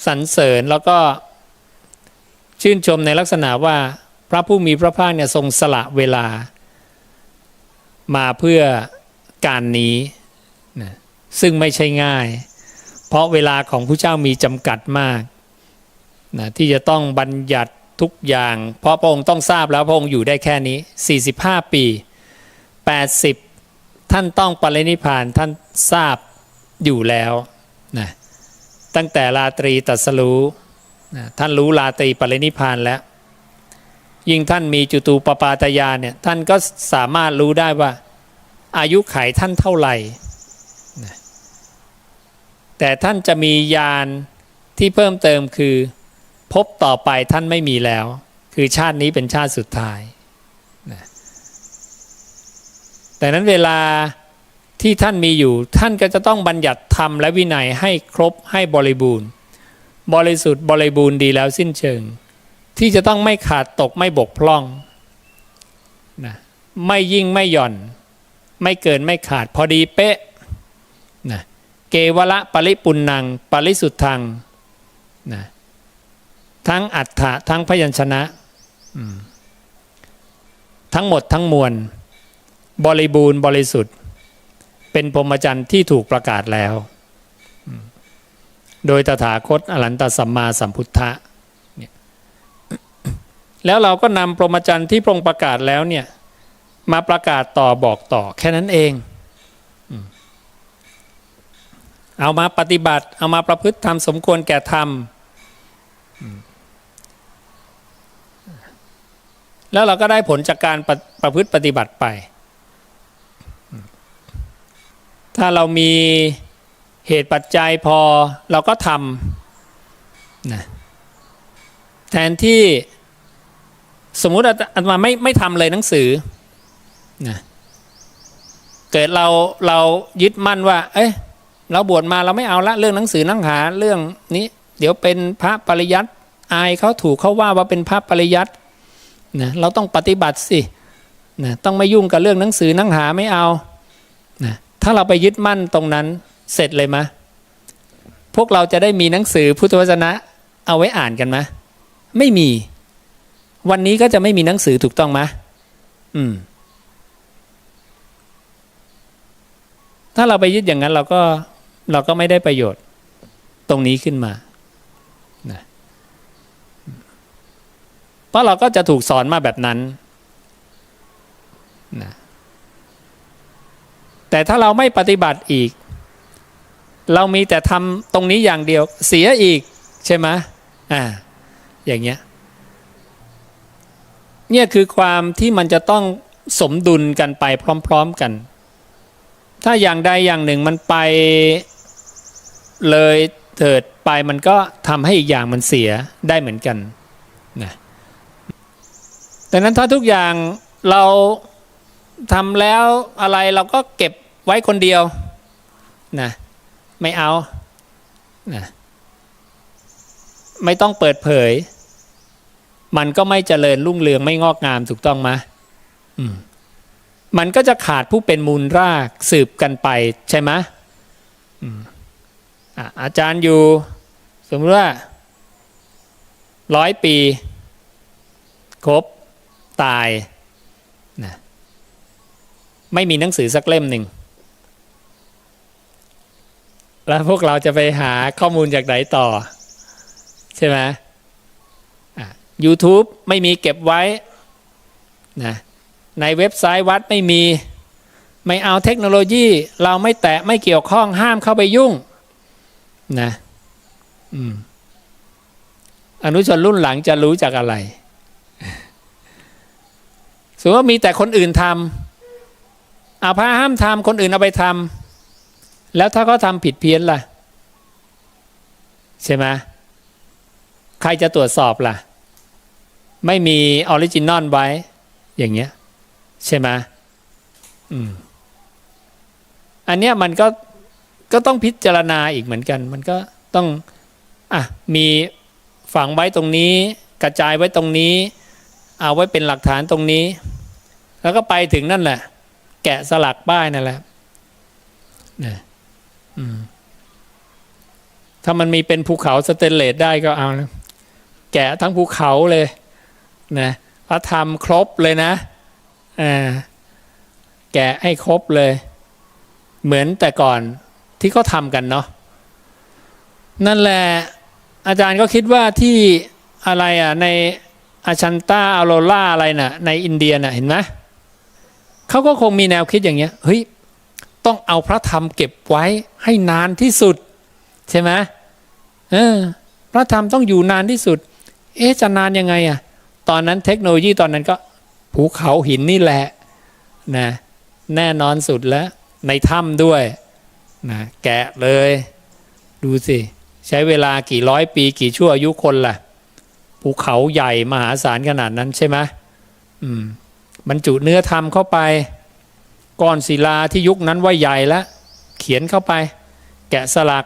สรรเสริญแล้วก็ชื่นชมในลักษณะว่าพระผู้มีพระภาคเนี่ยทรงสละเวลามาเพื่อการนี้นะซึ่งไม่ใช่ง่ายเพราะเวลาของพระเจ้ามีจำกัดมากนะที่จะต้องบัญญัติทุกอย่างเพราะพระองค์ต้องทราบแล้วพระองค์อยู่ได้แค่นี้45ปี80ท่านต้องปรินิพพานท่านทราบอยู่แล้วนะตั้งแต่ราตรีตรัสรู้นะท่านรู้ราตรีปรินิพพานแล้วยิ่งท่านมีจุตูปปาตญาณเนี่ยท่านก็สามารถรู้ได้ว่าอายุไขท่านเท่าไหร่นะแต่ท่านจะมีญาณที่เพิ่มเติมคือพบต่อไปท่านไม่มีแล้วคือชาตินี้เป็นชาติสุดท้ายนะแต่นั้นเวลาที่ท่านมีอยู่ท่านก็จะต้องบัญญัติธรรมและวินัยให้ครบให้บริบูรณ์บริสุทธิ์บริบูรณ์ดีแล้วสิ้นเชิงที่จะต้องไม่ขาดตกไม่บกพร่องนะไม่ยิ่งไม่หย่อนไม่เกินไม่ขาดพอดีเป๊ะนะเกวละปริปุณังปริสุทธังนะทั้งอัฏฐะทั้งพยัญชนะทั้งหมดทั้งมวลบริบูรณ์บริสุทธิ์เป็นพรหมจรรย์ที่ถูกประกาศแล้วโดยตถาคตอรหันตสัมมาสัมพุทธะแล้วเราก็นำพรหมจรรย์ที่พระองค์ประกาศแล้วเนี่ยมาประกาศต่อบอกต่อแค่นั้นเองเอามาปฏิบัติเอามาประพฤติธรรมสมควรแก่ธรรมแล้วเราก็ได้ผลจากการประพฤติปฏิบัติไปถ้าเรามีเหตุปัจจัยพอเราก็ทำนะแทนที่สมมุติอาตมาไม่ทำเลยหนังสือนะเกิดเรายึดมั่นว่าเอ้ยเราบวชมาเราไม่เอาละเรื่องหนังสือหนังหาเรื่องนี้เดี๋ยวเป็นพระปริยัติอายเขาถูกเขาว่าเป็นพระปริยัตินะเราต้องปฏิบัติสินะต้องไม่ยุ่งกับเรื่องหนังสือหนังหาไม่เอานะถ้าเราไปยึดมั่นตรงนั้นเสร็จเลยมะพวกเราจะได้มีหนังสือพุทธวจนะเอาไว้อ่านกันมะไม่มีวันนี้ก็จะไม่มีหนังสือถูกต้องมะถ้าเราไปยึดอย่างนั้นเราก็ไม่ได้ประโยชน์ตรงนี้ขึ้นมานะเพราะเราก็จะถูกสอนมาแบบนั้นนะแต่ถ้าเราไม่ปฏิบัติอีกเรามีแต่ทำตรงนี้อย่างเดียวเสียอีกใช่ไหมอย่างเงี้ยเนี่ยคือความที่มันจะต้อง สมดุลกันไปพร้อมๆกันถ้าอย่างใดอย่างหนึ่งมันไปเลยเถิดไปมันก็ทำให้อีกอย่างมันเสียได้เหมือนกันนะดังนั้นถ้าทุกอย่างเราทำแล้วอะไรเราก็เก็บไว้คนเดียวนะไม่เอานะไม่ต้องเปิดเผยมันก็ไม่เจริญรุ่งเรืองไม่งอกงามถูกต้องไหมมันก็จะขาดผู้เป็นมูลรากสืบกันไปใช่ไหมอาจารย์อยู่สมมติว่า100 ปีครบตายนะไม่มีหนังสือสักเล่มหนึ่งแล้วพวกเราจะไปหาข้อมูลจากไหนต่อใช่ไหมYouTube ไม่มีเก็บไว้นะในเว็บไซต์วัดไม่เอาเทคโนโลยีเราไม่แตะไม่เกี่ยวข้องห้ามเข้าไปยุ่งนะอนุชนรุ่นหลังจะรู้จากอะไรสมมติว่ามีแต่คนอื่นทำพระห้ามทำคนอื่นเอาไปทำแล้วถ้าเขาทำผิดเพี้ยนล่ะใช่ไหมใครจะตรวจสอบล่ะไม่มีออริจินอลไว้อย่างเงี้ยใช่ไหมอันเนี้ยมันก็ต้องพิจารณาอีกเหมือนกันมันก็ต้องมีฝังไว้ตรงนี้กระจายไว้ตรงนี้เอาไว้เป็นหลักฐานตรงนี้แล้วก็ไปถึงนั่นแหละแกะสลักป้ายนั่นแหละนะถ้ามันมีเป็นภูเขาสเตนเลสได้ก็เอานะแกะทั้งภูเขาเลยนะพระธรรมครบเลยนะแกะให้ครบเลยเหมือนแต่ก่อนที่เขาทำกันเนาะนั่นแหละอาจารย์ก็คิดว่าที่อะไรในอาชันตาอโรล่าอะไรน่ะในอินเดียน่ะเห็นไหมเขาก็คงมีแนวคิดอย่างเงี้ยเฮ้ยต้องเอาพระธรรมเก็บไว้ให้นานที่สุดใช่ไหมพระธรรมต้องอยู่นานที่สุดจะนานยังไงตอนนั้นเทคโนโลยีตอนนั้นก็ภูเขาหินนี่แหละนะแน่นอนสุดแล้วในถ้ำด้วยนะแกะเลยดูสิใช้เวลากี่ร้อยปีกี่ชั่วอายุคนล่ะภูเขาใหญ่มหาศาลขนาดนั้นใช่ไหมบรรจุเนื้อธรรมเข้าไปก้อนศิลาที่ยุคนั้นว่าใหญ่แล้วเขียนเข้าไปแกะสลัก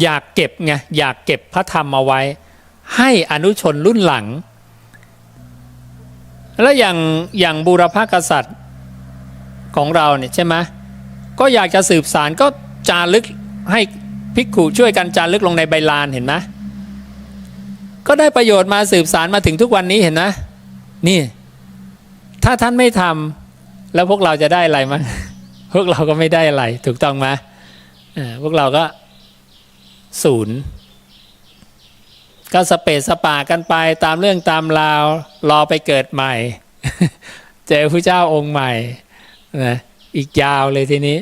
อยากเก็บไงอยากเก็บพระธรรมเอาไว้ให้อนุชนรุ่นหลังแล้วอย่างบูรพกษัตริย์ของเราเนี่ยใช่ไหมก็อยากจะสืบสารก็จารึกให้ภิกขุช่วยกันจารึกลงในใบลานเห็นไหมก็ได้ประโยชน์มาสืบสารมาถึงทุกวันนี้เห็นไหมนี่ถ้าท่านไม่ทำแล้วพวกเราจะได้อะไรมั้งพวกเราก็ไม่ได้อะไรถูกต้องไหมพวกเราก็ศูนย์ก็สเปซสปากันไปตามเรื่องตามราวรอไปเกิดใหม่ เจอพระเจ้าองค์ใหม่นะอีกยาวเลยทีนี้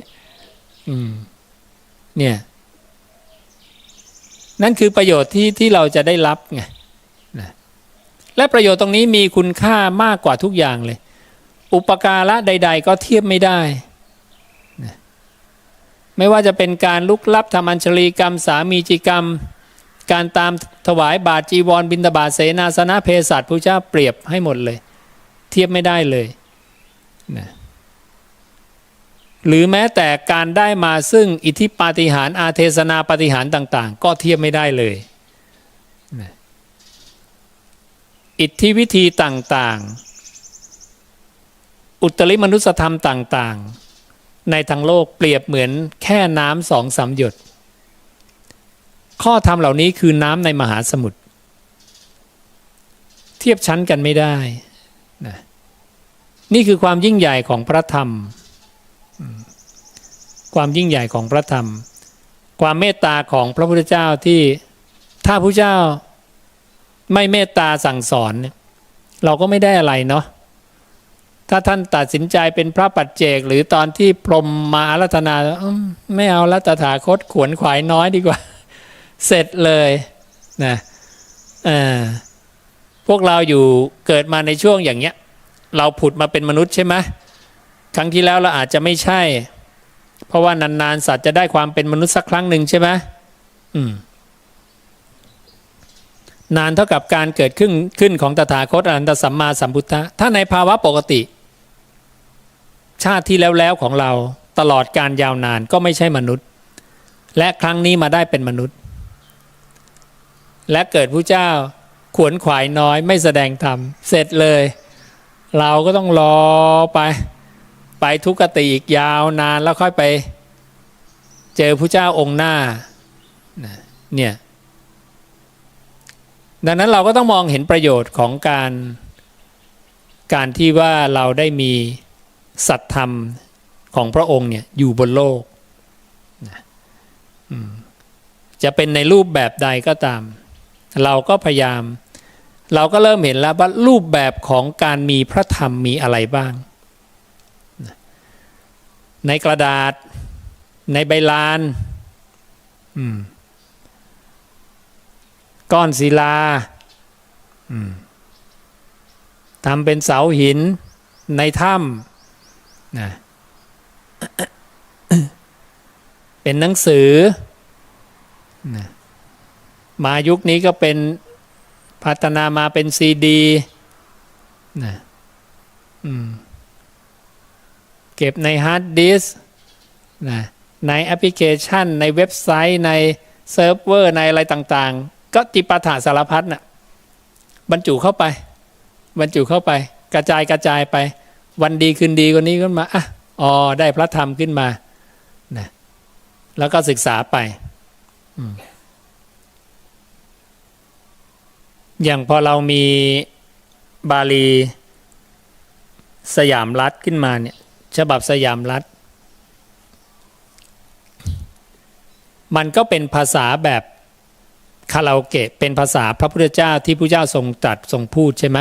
เนี่ยนั่นคือประโยชน์ที่เราจะได้รับไงนะและประโยชน์ตรงนี้มีคุณค่ามากกว่าทุกอย่างเลยอุปการะใดๆก็เทียบไม่ได้นะไม่ว่าจะเป็นการลุกลับทำอัญชลีกรรมสามีจิกรรมการตามถวายบาตรจีวรบิณฑบาตเสนาสนะเภสัชพระเจ้าเปรียบให้หมดเลยเทียบไม่ได้เลยนะหรือแม้แต่การได้มาซึ่งอิทธิปาฏิหาริย์อาเทศนาปาฏิหาริย์ต่างๆก็เทียบไม่ได้เลยนะอิทธิวิธีต่างๆอุตริมนุสธรรมต่างๆในทางโลกเปรียบเหมือนแค่น้ำ2-3 หยดข้อธรรมเหล่านี้คือน้ำในมหาสมุทรเทียบชั้นกันไม่ได้นะนี่คือความยิ่งใหญ่ของพระธรรมความยิ่งใหญ่ของพระธรรมความเมตตาของพระพุทธเจ้าที่ถ้าพระเจ้าไม่เมตตาสั่งสอนเราก็ไม่ได้อะไรเนาะถ้าท่านตัดสินใจเป็นพระปัจเจกหรือตอนที่พรหมมาอาราธนาไม่เอาละตถาคตขวนขวายน้อยดีกว่าเสร็จเลยนะพ พวกเราอยู่เกิดมาในช่วงอย่างเงี้ยเราผุดมาเป็นมนุษย์ใช่ไหมครั้งที่แล้วเราอาจจะไม่ใช่เพราะว่านานๆสัตว์จะได้ความเป็นมนุษย์สักครั้งหนึ่งใช่ไหมนานเท่ากับการเกิดขึ้นของตถาคตอรหันตสัมมาสัมพุทธะถ้าในภาวะปกติชาติที่แล้วของเราตลอดการยาวนานก็ไม่ใช่มนุษย์และครั้งนี้มาได้เป็นมนุษย์และเกิดพระเจ้าขวนขวายน้อยไม่แสดงธรรมเสร็จเลยเราก็ต้องรอไปทุกขติอีกยาวนานแล้วค่อยไปเจอพระเจ้าองค์หน้าเนี่ยดังนั้นเราก็ต้องมองเห็นประโยชน์ของการที่ว่าเราได้มีสัตธรรมของพระองค์เนี่ยอยู่บนโลกจะเป็นในรูปแบบใดก็ตามเราก็พยายามเราก็เริ่มเห็นแล้วว่ารูปแบบของการมีพระธรรมมีอะไรบ้างในกระดาษในใบลานก้อนศิลาทำเป็นเสาหินในถ้ำนะเป็นหนังสือนะมายุคนี้ก็เป็นพัฒนามาเป็นซีดีนะเก็บในฮาร์ดดิสก์นะในแอปพลิเคชันในเว็บไซต์ในเซิร์ฟเวอร์ในอะไรต่างๆก็จิปาถะสารพัดน่ะบรรจุเข้าไปกระจายไปวันดีคืนดีกว่านี้ขึ้นมาได้พระธรรมขึ้นมานะแล้วก็ศึกษาไปอย่างพอเรามีบาลีสยามรัฐขึ้นมาเนี่ยฉบับสยามรัฐมันก็เป็นภาษาแบบคาราโอเกะเป็นภาษาพระพุทธเจ้าที่พระเจ้าทรงตรัสทรงพูดใช่ไหม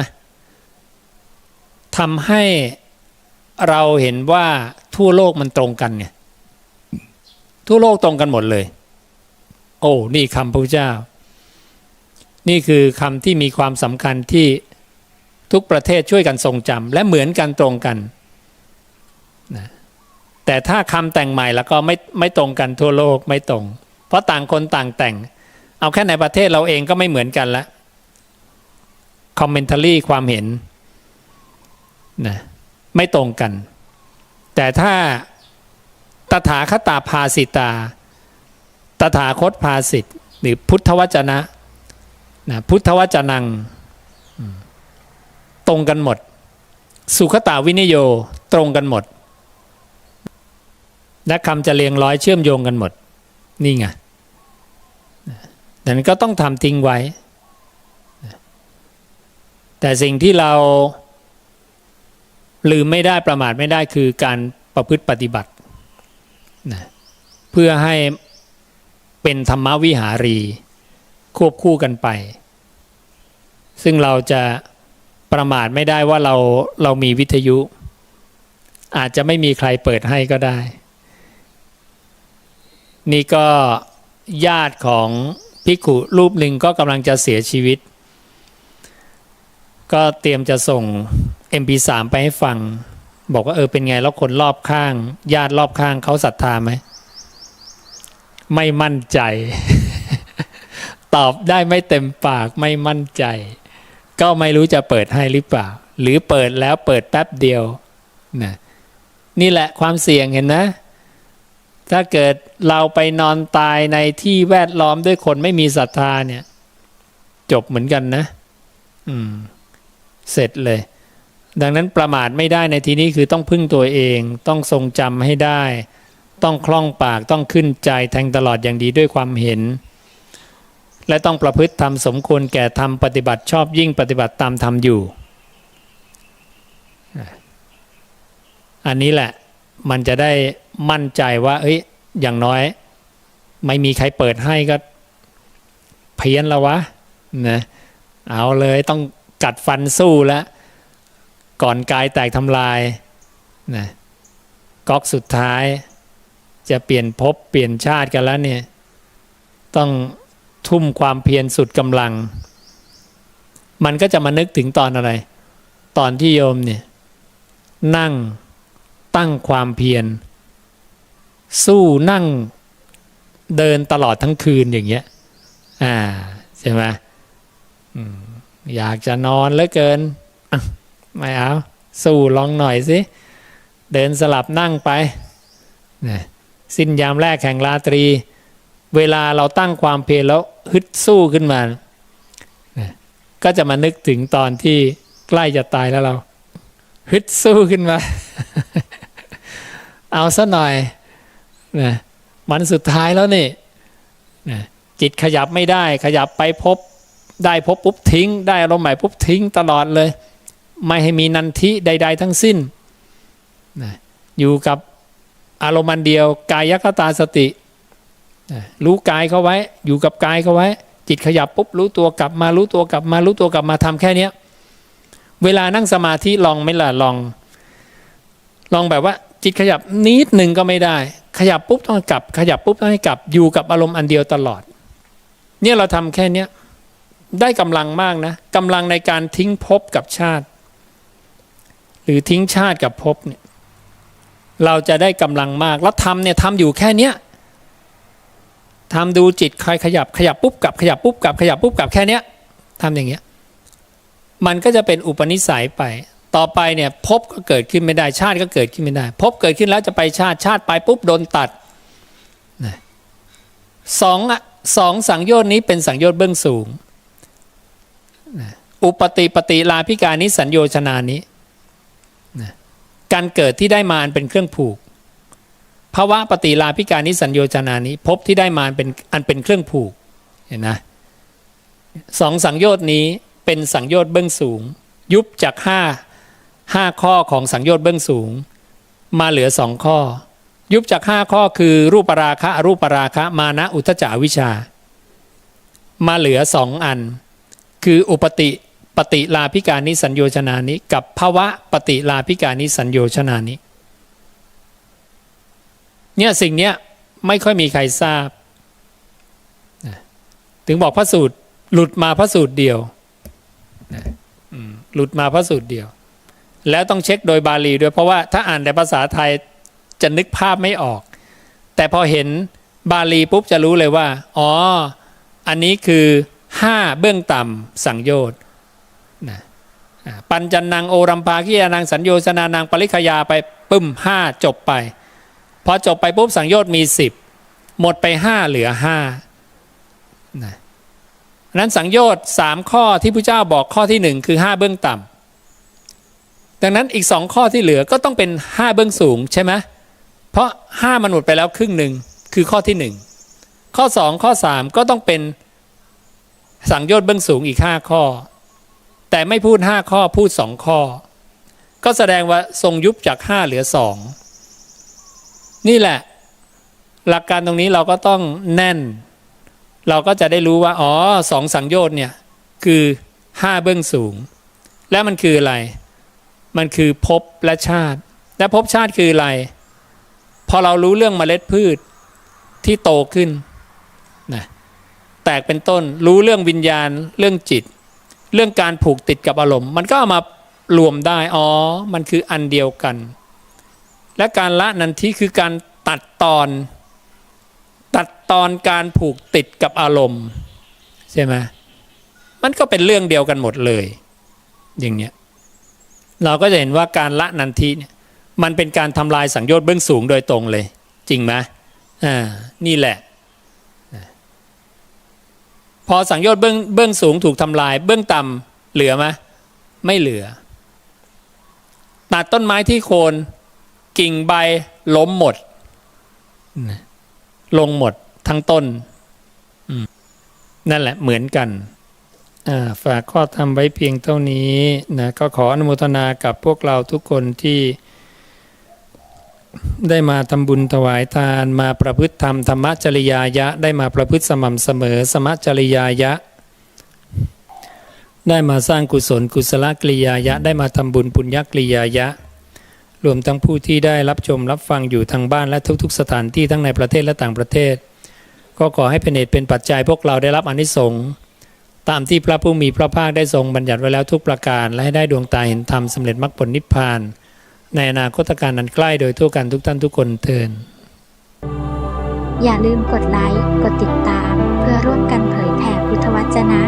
ทำให้เราเห็นว่าทั่วโลกมันตรงกันเนี่ยทั่วโลกตรงกันหมดเลยโอ้นี่คำพระพุทธเจ้านี่คือคำที่มีความสำคัญที่ทุกประเทศช่วยกันทรงจำและเหมือนกันตรงกันนะแต่ถ้าคำแต่งใหม่แล้วก็ไม่ตรงกันทั่วโลกไม่ตรงเพราะต่างคนต่างแต่งเอาแค่ในประเทศเราเองก็ไม่เหมือนกันละคอมเมนทารี่ความเห็นนะไม่ตรงกันแต่ถ้าตถาคตภาสิตาตถาคตภาสิตหรือพุทธวจนะพุทธวจนังตรงกันหมดสุขตาวินิโยตรงกันหมดและคำจะเรียงร้อยเชื่อมโยงกันหมดนี่ไงนั้นก็ต้องทำทิ้งไว้แต่สิ่งที่เราลืมไม่ได้ประมาทไม่ได้คือการประพฤติปฏิบัติเพื่อให้เป็นธรรมวิหารีควบคู่กันไปซึ่งเราจะประมาทไม่ได้ว่าเรามีวิทยุอาจจะไม่มีใครเปิดให้ก็ได้นี่ก็ญาติของภิกขุรูปหนึ่งก็กำลังจะเสียชีวิตก็เตรียมจะส่ง MP3 ไปให้ฟังบอกว่าเป็นไงแล้วคนรอบข้างญาติรอบข้างเขาศรัทธาไหมไม่มั่นใจ ตอบได้ไม่เต็มปากไม่มั่นใจก็ไม่รู้จะเปิดให้หรือเปล่าหรือเปิดแล้วเปิดแป๊บเดียวนะนี่แหละความเสี่ยงเห็นนะถ้าเกิดเราไปนอนตายในที่แวดล้อมด้วยคนไม่มีศรัทธาเนี่ยจบเหมือนกันนะเสร็จเลยดังนั้นประมาทไม่ได้ในที่นี้คือต้องพึ่งตัวเองต้องทรงจำให้ได้ต้องคล่องปากต้องขึ้นใจแทงตลอดอย่างดีด้วยความเห็นและต้องประพฤติธรรมสมควรแก่ธรรมปฏิบัติชอบยิ่งปฏิบัติตามธรรมอยู่อันนี้แหละมันจะได้มั่นใจว่าอย่างน้อยไม่มีใครเปิดให้ก็เพี้ยนแล้ววะนะเอาเลยต้องกัดฟันสู้แล้วก่อนกายแตกทำลายนะก๊อกสุดท้ายจะเปลี่ยนภพเปลี่ยนชาติกันแล้วเนี่ยต้องทุ่มความเพียรสุดกำลัง มันก็จะมานึกถึงตอนอะไรตอนที่โยมเนี่ยนั่งตั้งความเพียรสู้นั่งเดินตลอดทั้งคืนอย่างเงี้ยใช่ไหมอยากจะนอนเหลือเกินไม่เอาสู้ลองหน่อยสิเดินสลับนั่งไปสิ้นยามแรกแห่งราตรีเวลาเราตั้งความเพียรแล้วฮึดสู้ขึ้นมาก็จะมานึกถึงตอนที่ใกล้จะตายแล้วเราฮึดสู้ขึ้นมา เอาซะหน่อยนะมันสุดท้ายแล้วนี่นะจิตขยับไม่ได้ขยับไปพบได้พบปุ๊บทิ้งได้อารมณ์ใหม่ปุ๊บทิ้งตลอดเลยไม่ให้มีนันทิใดๆทั้งสิ้นนะอยู่กับอารมณ์อันเดียวกายคตาสตินะรู้กายเขาไว้อยู่กับกายเขาไว้จิตขยับปุ๊บรู้ตัวกลับมารู้ตัวกลับมารู้ตัวกลับมาทำแค่เนี้ยเวลานั่งสมาธิลองไหมล่ะลองแบบว่าจิตขยับนิดหนึ่งก็ไม่ได้ขยับปุ๊บต้องกลับขยับปุ๊บต้องให้กลับอยู่กับอารมณ์อันเดียวตลอดเนี่ยเราทำแค่เนี้ยได้กำลังมากนะกำลังในการทิ้งภพกับชาติหรือทิ้งชาติกับภพเนี่ยเราจะได้กำลังมากแล้วทำเนี่ยทำอยู่แค่เนี้ยทำดูจิตใครขยับปุ๊บกลับขยับปุ๊บกลับขยับปุ๊บกลับแค่เนี้ยทำอย่างเงี้ยมันก็จะเป็นอุปนิสัยไปต่อไปเนี่ยภพก็เกิดขึ้นไม่ได้ชาติก็เกิดขึ้นไม่ได้ภพเกิดขึ้นแล้วจะไปชาติไปปุ๊บโดนตัดสองสังโยชน์นี้เป็นสังโยชน์เบื้องสูงอุปติปฏิลาภิการนิสัญโยชนานี้การเกิดที่ได้มาเป็นเครื่องผูกภาวะปฏิลาภิการนิสัญโยชนานี้ภพที่ได้มาเป็นเครื่องผูกเห็นนะสองสังโยชน์นี้เป็นสังโยชน์เบื้องสูงยุบจากห้าข้อของสังโยชน์เบื้องสูงมาเหลือ2ข้อยุบจาก5ข้อคือรูปราคะอรูปราคะมานะอุทธัจจะอวิชชามาเหลือ2อันคืออุปติปฏิลาภิการนิสัญโยชนานี้กับภวะปฏิลาภิการนิสัญโยชนานี้เนี่ยสิ่งเนี้ยไม่ค่อยมีใครทราบถึงบอกพระสูตรหลุดมาพระสูตรเดียวหลุดมาพระสูตรเดียวแล้วต้องเช็คโดยบาลีด้วยเพราะว่าถ้าอ่านแต่ภาษาไทยจะนึกภาพไม่ออกแต่พอเห็นบาลีปุ๊บจะรู้เลยว่าอ๋ออันนี้คือ5เบื้องต่ำสังโยชน์นะปัญจนังโอรัมภาคิยานังสัญโยชนานังปริคยาไปปึ้ม5จบไปพอจบไปปุ๊บสังโยชน์มี10หมดไป5เหลือ5นะนั้นสังโยชน์3ข้อที่พระเจ้าบอกข้อที่1คือ5เบื้องต่ำดังนั้นอีก2ข้อที่เหลือก็ต้องเป็น5เบื้องสูงใช่ไหมเพราะ5มันหมดไปแล้วครึ่งหนึ่งคือข้อที่1ข้อ2ข้อ3ก็ต้องเป็นสังโยชน์เบื้องสูงอีก5ข้อแต่ไม่พูด5ข้อพูด2ข้อก็แสดงว่าทรงยุบจาก5เหลือ2นี่แหละหลักการตรงนี้เราก็ต้องแน่นเราก็จะได้รู้ว่าอ๋อ2สังโยชน์เนี่ยคือ5เบื้องสูงและมันคืออะไรมันคือภพและชาติและภพชาติคืออะไรพอเรารู้เรื่องเมล็ดพืชที่โตขึ้นนะแตกเป็นต้นรู้เรื่องวิญญาณเรื่องจิตเรื่องการผูกติดกับอารมณ์มันก็เอามารวมได้อ๋อมันคืออันเดียวกันและการละนันทิคือการตัดตอนการผูกติดกับอารมณ์ใช่ไหมมันก็เป็นเรื่องเดียวกันหมดเลยอย่างเนี้ยเราก็จะเห็นว่าการละนันทิเนี่ยมันเป็นการทำลายสังโยชน์เบื้องสูงโดยตรงเลยจริงไหมนี่แหละพอสังโยชน์เบื้องสูงถูกทำลายเบื้องต่ำเหลือไหมไม่เหลือตัดต้นไม้ที่โคนกิ่งใบล้มหมดลงหมดทั้งต้นนั่นแหละเหมือนกันฝากข้อธรรมไว้เพียงเท่านี้นะก็ขออนุโมทนากับพวกเราทุกคนที่ได้มาทำบุญถวายทานมาประพฤติธรรมธรรมจริยายะได้มาประพฤติสม่ำเสมอสมจริยายะได้มาสร้างกุศลกุศลกริยายะได้มาทำบุญปุญญกริยายะรวมทั้งผู้ที่ได้รับชมรับฟังอยู่ทางบ้านและทุกๆสถานที่ทั้งในประเทศและต่างประเทศก็ขอให้เป็นเหตุเป็นปัจจัยพวกเราได้รับอานิสงส์ ตามที่พระผู้มีพระภาคได้ทรงบัญญัติไว้แล้วทุกประการและให้ได้ดวงตาเห็นธรรมสำเร็จมรรคผลนิพพานในอนาคตการนั้นใกล้โดยทั่วกันทุกท่านทุกคนเทิน อย่าลืมกดไลค์ กดติดตาม เพื่อร่วมกันเผยแผ่พุทธวจนะ